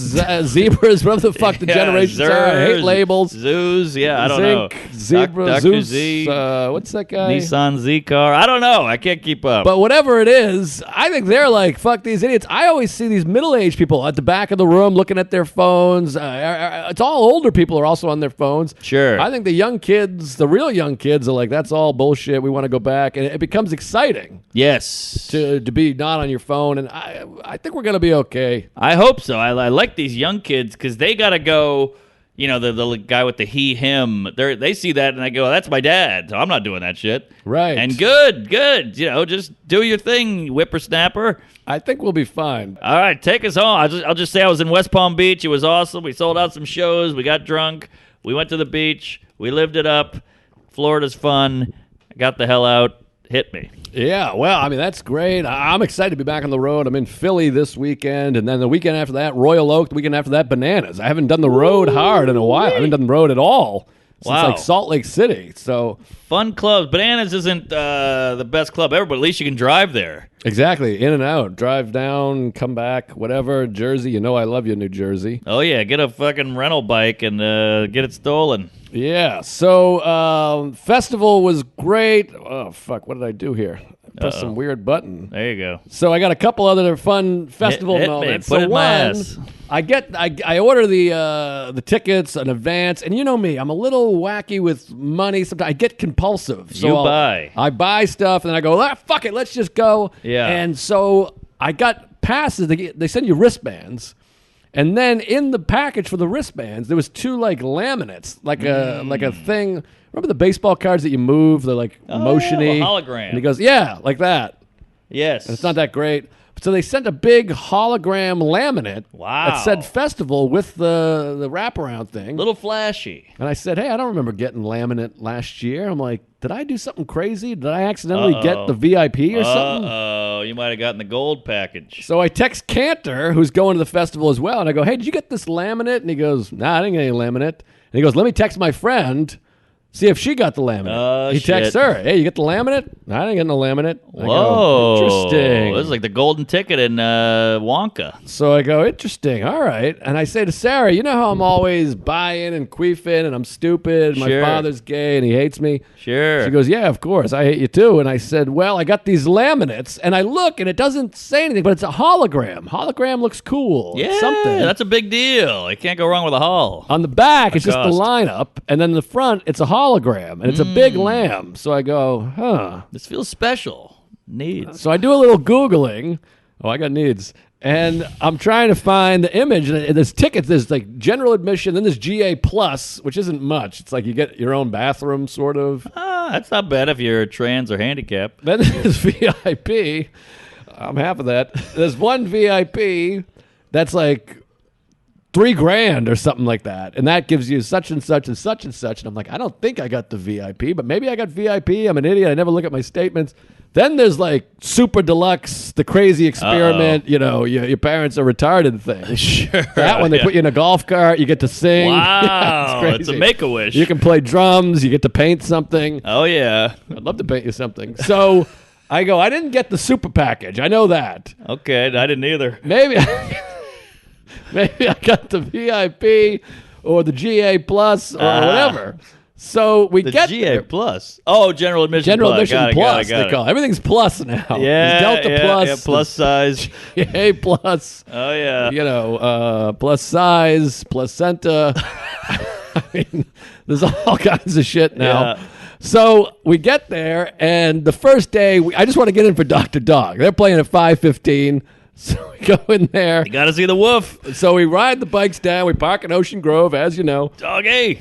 zebras, whatever the fuck the generations are. I hate Zers, labels. Zoos, yeah, I don't Zinc, know. Zebra, Dr. Zeus, Z, what's that guy? Nissan Z car. I don't know. I can't keep up. But whatever it is, I think they're like, fuck these idiots. I always see these middle-aged people at the back of the room looking at their phones. It's all older people are also on their phones. Sure. I think the young kids, the real young kids are like, that's all bullshit. We want to go back. And it becomes exciting Yes. to be not on your phone. And I think we're going to be okay. I hope so. I like these young kids because they got to go, the guy with the he, him. They see that and they go, that's my dad. So I'm not doing that shit. Right. And good. Just do your thing, whippersnapper. I think we'll be fine. All right, take us home. I'll just say I was in West Palm Beach. It was awesome. We sold out some shows. We got drunk. We went to the beach. We lived it up. Florida's fun. I got the hell out. Hit me. Yeah, well, I mean, that's great. I'm excited to be back on the road. I'm in Philly this weekend, and then the weekend after that, Royal Oak. The weekend after that, Bananas. I haven't done the road hard in a while. I haven't done the road at all since Wow. like Salt Lake City. So Fun clubs. Bananas isn't the best club ever, but at least you can drive there. exactly, in and out, drive down, come back, whatever. Jersey, I love you, New Jersey. Oh, yeah. Get a fucking rental bike and get it stolen. Yeah. So festival was great. Oh fuck, what did I do here? I pressed some weird button. There you go. So I got a couple other fun festival Hit me. moments. Put so it in my one, ass. I order the tickets in advance, and you know me, I'm a little wacky with money. Sometimes I get compulsive. So You buy. I buy stuff, and then I go, fuck it, let's just go. Yeah. And so I got passes. They send you wristbands. And then in the package for the wristbands, there was 2 like laminates, like a thing Remember the baseball cards that you move? They're like motiony. Hologram. And he goes, yeah, like that. Yes. And it's not that great. So they sent a big hologram laminate that said festival with the wraparound thing. Little flashy. And I said, hey, I don't remember getting laminate last year. I'm like, did I do something crazy? Did I accidentally get the VIP or something? Oh, you might have gotten the gold package. So I text Cantor, who's going to the festival as well, and I go, hey, did you get this laminate? And he goes, nah, I didn't get any laminate. And he goes, let me text my friend, see if she got the laminate. He texts her, hey, you get the laminate? I didn't get no laminate. I Whoa. go, interesting. This is like the golden ticket in Wonka. So I go, interesting, all right. And I say to Sarah, you know how I'm always buying and queefing and I'm stupid, my father's gay and he hates me? Sure. She goes, yeah, of course, I hate you too. And I said, well, I got these laminates, and I look, and it doesn't say anything, but it's a hologram. Hologram looks cool. Yeah, It's something. that's a big deal. You can't go wrong with a hall. On the back, it's just the cost. lineup, and then in the front, it's a hologram, and it's a big lamb. So I go, huh. This feels special. Needs. So I do a little Googling. Oh, I got needs. And I'm trying to find the image. And there's tickets. There's like general admission. Then there's GA Plus, which isn't much. It's like you get your own bathroom, sort of. That's not bad if you're trans or handicapped. Then there's VIP. I'm half of that. There's one VIP that's like $3,000 or something like that. And that gives you such and such and such and such. And I'm like, I don't think I got the VIP, but maybe I got VIP. I'm an idiot. I never look at my statements. Then there's like super deluxe, the crazy experiment, you know, your parents are retarded thing. Sure. That one, they put you in a golf cart, you get to sing. Wow. Yeah, it's a make-a-wish. You can play drums, you get to paint something. Oh, yeah. I'd love to paint you something. So I go, I didn't get the super package. I know that. Okay, I didn't either. Maybe I got the VIP or the GA Plus or whatever. So we The get GA there. Plus. Oh, general admission General plus. admission Got it, plus, got they it. call it. Everything's plus now. Yeah, There's Delta yeah, Plus. yeah, plus size. GA Plus. Oh, yeah. You know, plus size, placenta. I mean, there's all kinds of shit now. Yeah. So we get there, and the first day, I just want to get in for Dr. Dog. They're playing at 5:15, so we go in there. You got to see the wolf. So we ride the bikes down. We park in Ocean Grove, as you know. Doggy.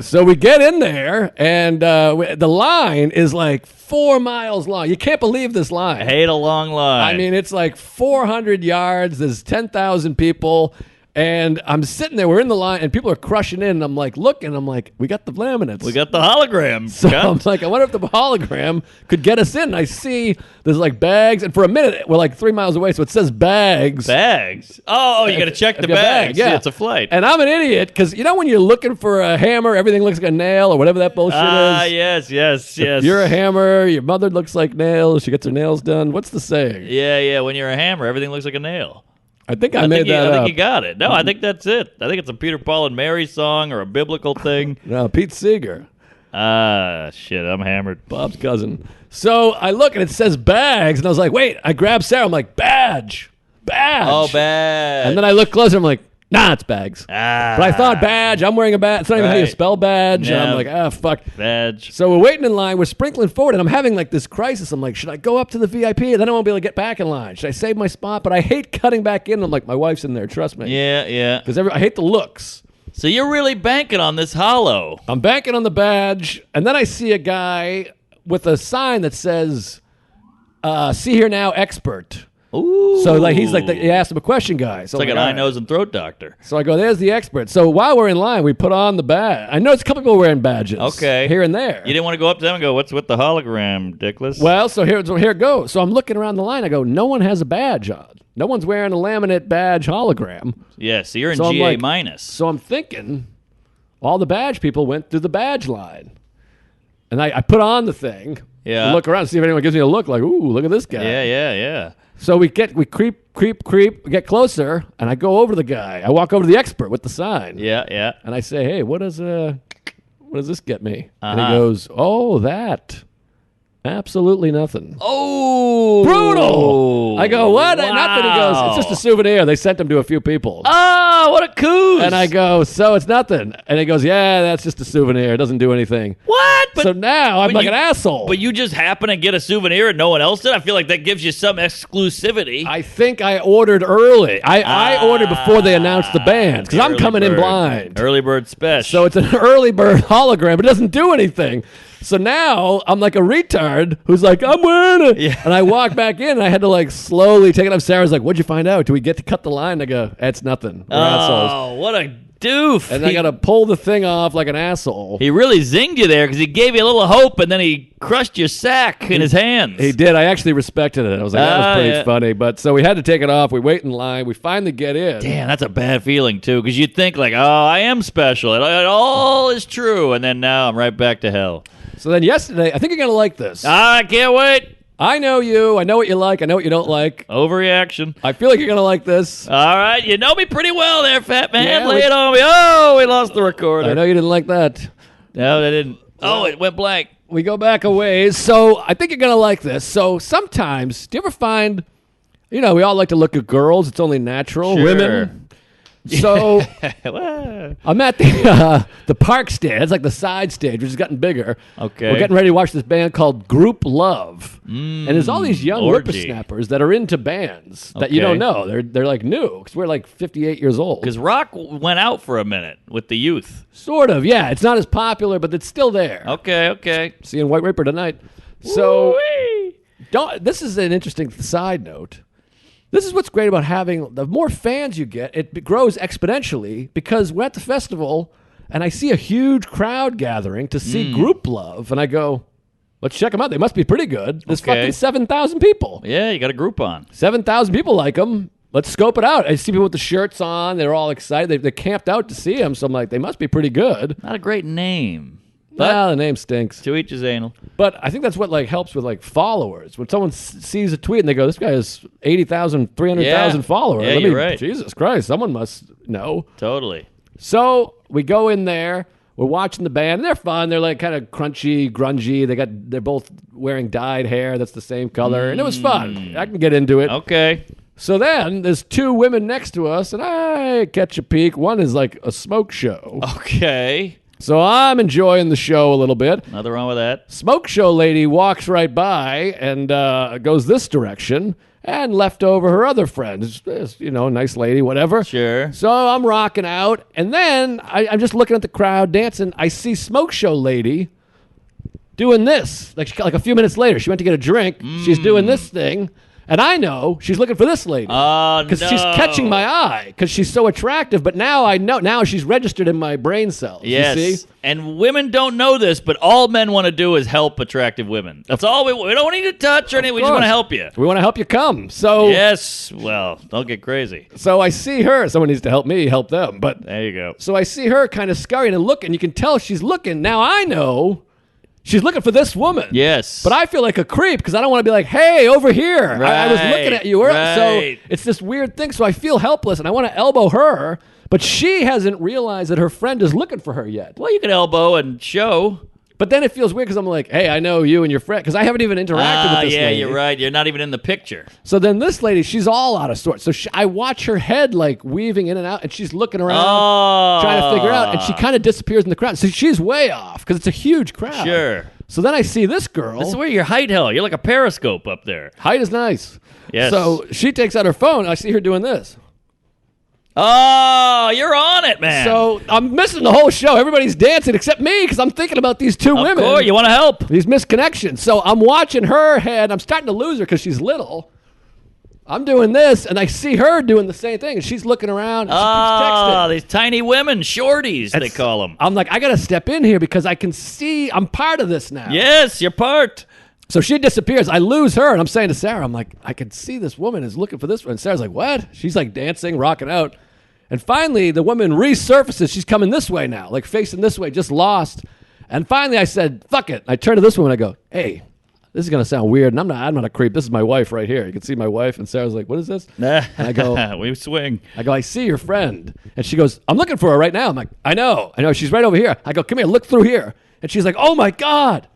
So we get in there, and the line is like 4 miles long. You can't believe this line. I hate a long line. I mean, it's like 400 yards. There's 10,000 people. And I'm sitting there. We're in the line, and people are crushing in. And I'm like, looking. I'm like, we got the laminates. we got the hologram. So I'm like, I wonder if the hologram could get us in. And I see there's like bags. And for a minute, we're like 3 miles away. So it says bags. Bags. Oh, you got to check the If you bag, bags. yeah. See, it's a flight. And I'm an idiot because, you know, when you're looking for a hammer, everything looks like a nail or whatever that bullshit is. Yes. You're a hammer. Your mother looks like nails. She gets her nails done. What's the saying? Yeah. When you're a hammer, everything looks like a nail. I think I made that I up. think you got it. No, I think that's it. I think it's a Peter, Paul, and Mary song or a biblical thing. No, Pete Seeger. Shit, I'm hammered. Bob's cousin. So I look and it says bags, and I was like, wait, I grab Sarah. I'm like, badge. Oh, bad. And then I look closer. I'm like, nah, it's bags. But I thought badge. I'm wearing a badge. It's not even how you Right. spell badge. And Yeah. I'm like, fuck. Badge. So we're waiting in line. We're sprinkling forward, and I'm having like this crisis. I'm like, should I go up to the VIP? And then I won't be able to get back in line. Should I save my spot? But I hate cutting back in. I'm like, my wife's in there. Trust me. Yeah. Because I hate the looks. So you're really banking on this hollow. I'm banking on the badge, and then I see a guy with a sign that says, see here now, expert. Ooh. So like he asked him a question, guy. So It's like an all eye, right. nose, and throat doctor. So I go, there's the expert. So while we're in line, we put on the badge. I know it's a couple people wearing badges. Okay. Here and there. You didn't want to go up to them and go, what's with the hologram, dickless? Well, so here it goes. So I'm looking around the line. I go, no one has a badge on. No one's wearing a laminate badge hologram. Yeah, so you're in So I'm GA like- minus. So I'm thinking all the badge people went through the badge line. And I put on the thing. Yeah. Look around, see if anyone gives me a look like, ooh, look at this guy. Yeah. So we creep, we get closer, and I go over to the guy. I walk over to the expert with the sign. Yeah. And I say, hey, what does this get me? And he Uh-huh. goes, oh, that. Absolutely nothing. Oh. Brutal. I go, what? Wow. Nothing. He goes, it's just a souvenir. They sent them to a few people. Oh, what a coos. And I go, so it's nothing. And he goes, yeah, that's just a souvenir. It doesn't do anything. what? So now I'm but like you- an asshole. But you just happen to get a souvenir and no one else did? I feel like that gives you some exclusivity. I think I ordered early. I ordered before they announced the bands because I'm Early coming in bird. blind. Early bird special. So it's an early bird hologram, but it doesn't do anything. So now I'm like a retard who's like, I'm wearing it. Yeah. And I walk back in and I had to like slowly take it up. Sarah's like, what'd you find out? Do we get to cut the line? I go, it's nothing. We're assholes. Oh, what a doof. And I got to pull the thing off like an asshole. He really zinged you there because he gave you a little hope and then he crushed your sack in his hands. He did. I actually respected it. I was like, that was pretty yeah. funny. But so we had to take it off. We wait in line. We finally get in. Damn, that's a bad feeling, too, because you'd think, like, oh, I am special. It all is true. And then now I'm right back to hell. So then yesterday, I think you're going to like this. I can't wait. I know you. I know what you like. I know what you don't like. Overreaction. I feel like you're going to like this. All right, you know me pretty well there, fat man. Yeah, Lay we- it on me. Oh, we lost the recorder. I know you didn't like that. No, they didn't. Oh, it went blank. We go back a ways. So I think you're going to like this. So sometimes, do you ever find, we all like to look at girls. It's only natural. Sure. Women. So Well, I'm at the park stage. It's like the side stage, which has gotten bigger. Okay. We're getting ready to watch this band called Group Love. And there's all these young orgy. whippersnappers that are into bands that you Okay. don't know. They're like new because we're like 58 years old. because rock went out for a minute with the youth. Sort of, yeah. It's not as popular, but it's still there. Okay. Seeing White Raper tonight. So Woo-wee. this is an interesting side note. This is what's great about having the more fans you get, it grows exponentially because we're at the festival and I see a huge crowd gathering to see Group Love, and I go, let's check them out. They must be pretty good. There's Okay. fucking 7,000 people. Yeah, you got a group on. 7,000 people like them. Let's scope it out. I see people with the shirts on. They're all excited. They camped out to see them, so I'm like, they must be pretty good. Not a great name. Well, the name stinks. To each his anal. But I think that's what helps with followers. When someone sees a tweet and they go, "This guy has 80,000, 300,000 Yeah. followers." Yeah, Let me, you're right. Jesus Christ, someone must know. Totally. So we go in there. We're watching the band. And they're fun. They're kind of crunchy, grungy. They're both wearing dyed hair that's the same color, and it was fun. I can get into it. Okay. So then there's two women next to us, and I catch a peek. One is like a smoke show. Okay. So I'm enjoying the show a little bit. Nothing wrong with that. Smoke show lady walks right by and goes this direction and left over her other friend. Nice lady, whatever. Sure. So I'm rocking out, and then I'm just looking at the crowd dancing. I see smoke show lady doing this. Like a few minutes later, she went to get a drink. She's doing this thing, and I know she's looking for this lady. Oh, no. Because she's catching my eye because she's so attractive. But now I know. Now she's registered in my brain cells. Yes. You see? And women don't know this, but all men want to do is help attractive women. That's all we don't need to touch or anything. We just want to help you. We want to help you come. So Yes. Well, don't get crazy. So I see her. Someone needs to help me help them. But There you go. so I see her kind of scurrying and looking. You can tell she's looking. Now I know she's looking for this woman. Yes. But I feel like a creep because I don't want to be like, hey, over here. I was looking at you. Right. So it's this weird thing. So I feel helpless and I want to elbow her. But she hasn't realized that her friend is looking for her yet. Well, you can elbow and show. But then it feels weird because I'm like, hey, I know you and your friend. Because I haven't even interacted with this yeah, lady. you're right. You're not even in the picture. So then this lady, she's all out of sorts. So I watch her head weaving in and out, and she's looking around, trying to figure out, and she kind of disappears in the crowd. So she's way off because it's a huge crowd. Sure. So then I see this girl. This is where your height hell. You're like a periscope up there. Height is nice. Yes. So she takes out her phone. I see her doing this. Oh, you're on it, man. So I'm missing the whole show. Everybody's dancing except me because I'm thinking about these two of women. course, you want to help. These misconnections. So I'm watching her head. I'm starting to lose her because she's little. I'm doing this, and I see her doing the same thing, and she's looking around, and she keeps texting. These tiny women, shorties, they call them. I'm like, I got to step in here because I can see I'm part of this now. Yes, you're part. So she disappears. I lose her, and I'm saying to Sarah, I'm like, I can see this woman is looking for this one. And Sarah's like, what? She's like dancing, rocking out. And finally, the woman resurfaces. She's coming this way now, like facing this way, just lost. And finally, I said, fuck it. I turn to this woman. I go, hey, this is going to sound weird. And I'm not a creep. This is my wife right here. You can see my wife. And Sarah's like, what is this? And I go, we swing. I see your friend. And she goes, I'm looking for her right now. I'm like, I know. She's right over here. I go, come here, look through here. And she's like, oh my God.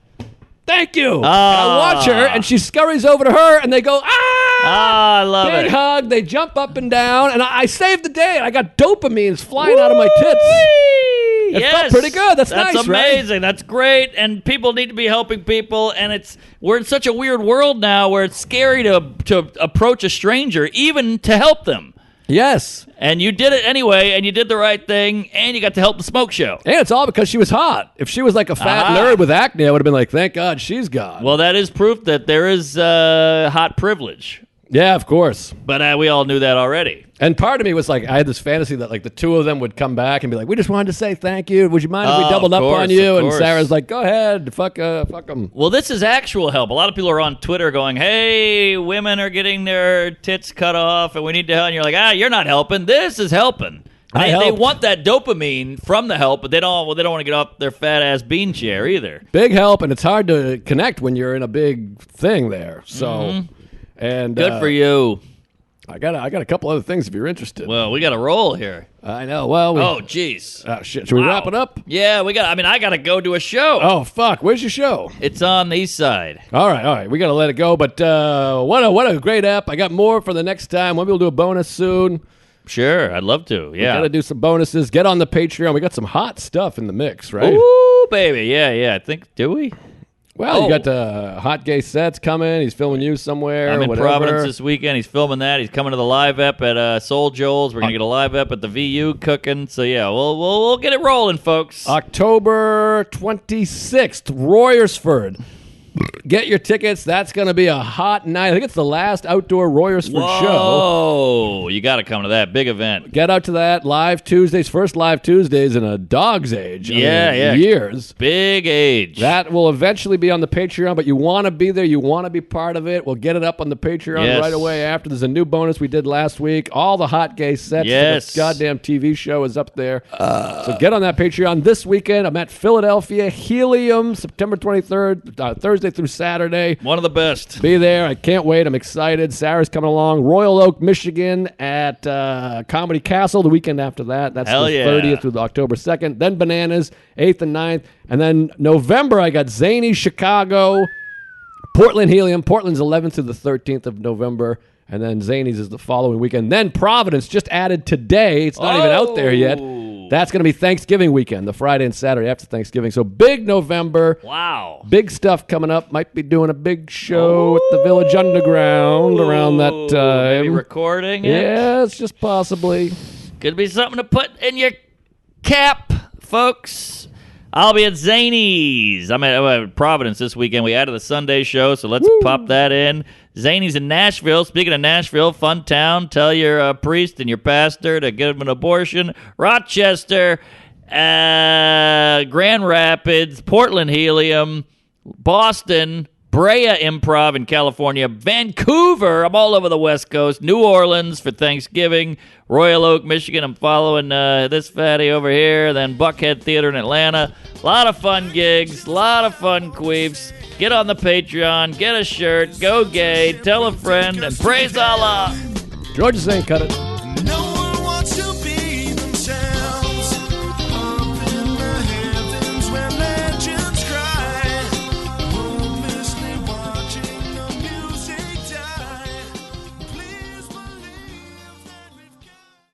thank you. And I watch her, and she scurries over to her, and they go, I love big it. hug. They jump up and down, and I saved the day. I got dopamines flying out of my tits. It felt pretty good. That's nice, amazing. right? That's great. And people need to be helping people. And we're in such a weird world now where it's scary to approach a stranger, even to help them. Yes. And you did it anyway, and you did the right thing, and you got to help the smoke show. And it's all because she was hot. If she was like a fat nerd with acne, I would have been like, thank God she's gone. Well, that is proof that there is hot privilege. Yeah, of course. But we all knew that already. And part of me was like, I had this fantasy that like the two of them would come back and be like, we just wanted to say thank you. Would you mind if we doubled up on you? And Sarah's like, go ahead, fuck them. Well, this is actual help. A lot of people are on Twitter going, hey, women are getting their tits cut off and we need to help. And you're like, you're not helping. This is helping. They want that dopamine from the help, but they don't want to get off their fat ass bean chair either. Big help, and it's hard to connect when you're in a big thing there. So, and good for you. I got a couple other things if you're interested. Well, we got to roll here. I know. Well, oh, jeez. Shit. Should we wrap it up? Yeah, I got to go to a show. Oh, fuck. Where's your show? It's on the east side. All right. We got to let it go. But what a great app. I got more for the next time. Maybe we'll do a bonus soon. Sure, I'd love to. Yeah. We got to do some bonuses. Get on the Patreon. We got some hot stuff in the mix, right? Ooh, baby. Yeah. I think, do we? Well, you got Hot Gay Sets coming. He's filming you somewhere. I'm in whatever. Providence this weekend. He's filming that. He's coming to the live ep at Soul Joel's. We're gonna get a live ep at the VU cooking. So yeah, we'll get it rolling, folks. October 26th, Royersford. Get your tickets. That's going to be a hot night. I think it's the last outdoor Royersford show. Oh, you got to come to that big event. Get out to that. Live Tuesdays. First live Tuesdays in a dog's age. Yeah. Years. Big age. That will eventually be on the Patreon, but you want to be there. You want to be part of it. We'll get it up on the Patreon right away after. There's a new bonus we did last week. All the Hot Gay Sets. Yes. The goddamn TV show is up there. So get on that Patreon. This weekend, I'm at Philadelphia Helium, September 23rd, Thursday through Saturday. One of the best. Be there. I can't wait. I'm excited. Sarah's coming along. Royal Oak, Michigan at Comedy Castle the weekend after that. That's the 30th through October 2nd. Then Bananas, 8th and 9th. And then November, I got Zany, Chicago, Portland Helium. Portland's 11th through the 13th of November. And then Zany's is the following weekend. Then Providence, just added today. It's not even out there yet. That's going to be Thanksgiving weekend, the Friday and Saturday after Thanksgiving. So big November. Wow. Big stuff coming up. Might be doing a big show at the Village Underground around that time. Maybe recording it? Yes, just possibly. Could be something to put in your cap, folks. I'll be at Zany's. I'm at Providence this weekend. We added the Sunday show, so let's pop that in. Zany's in Nashville. Speaking of Nashville, fun town. Tell your priest and your pastor to give him an abortion. Rochester, Grand Rapids, Portland Helium, Boston, Brea Improv in California, Vancouver, I'm all over the West Coast, New Orleans for Thanksgiving, Royal Oak, Michigan, I'm following this fatty over here, then Buckhead Theater in Atlanta. A lot of fun gigs, a lot of fun queefs. Get on the Patreon, get a shirt, go gay, tell a friend, and praise Allah. George is saying cut it.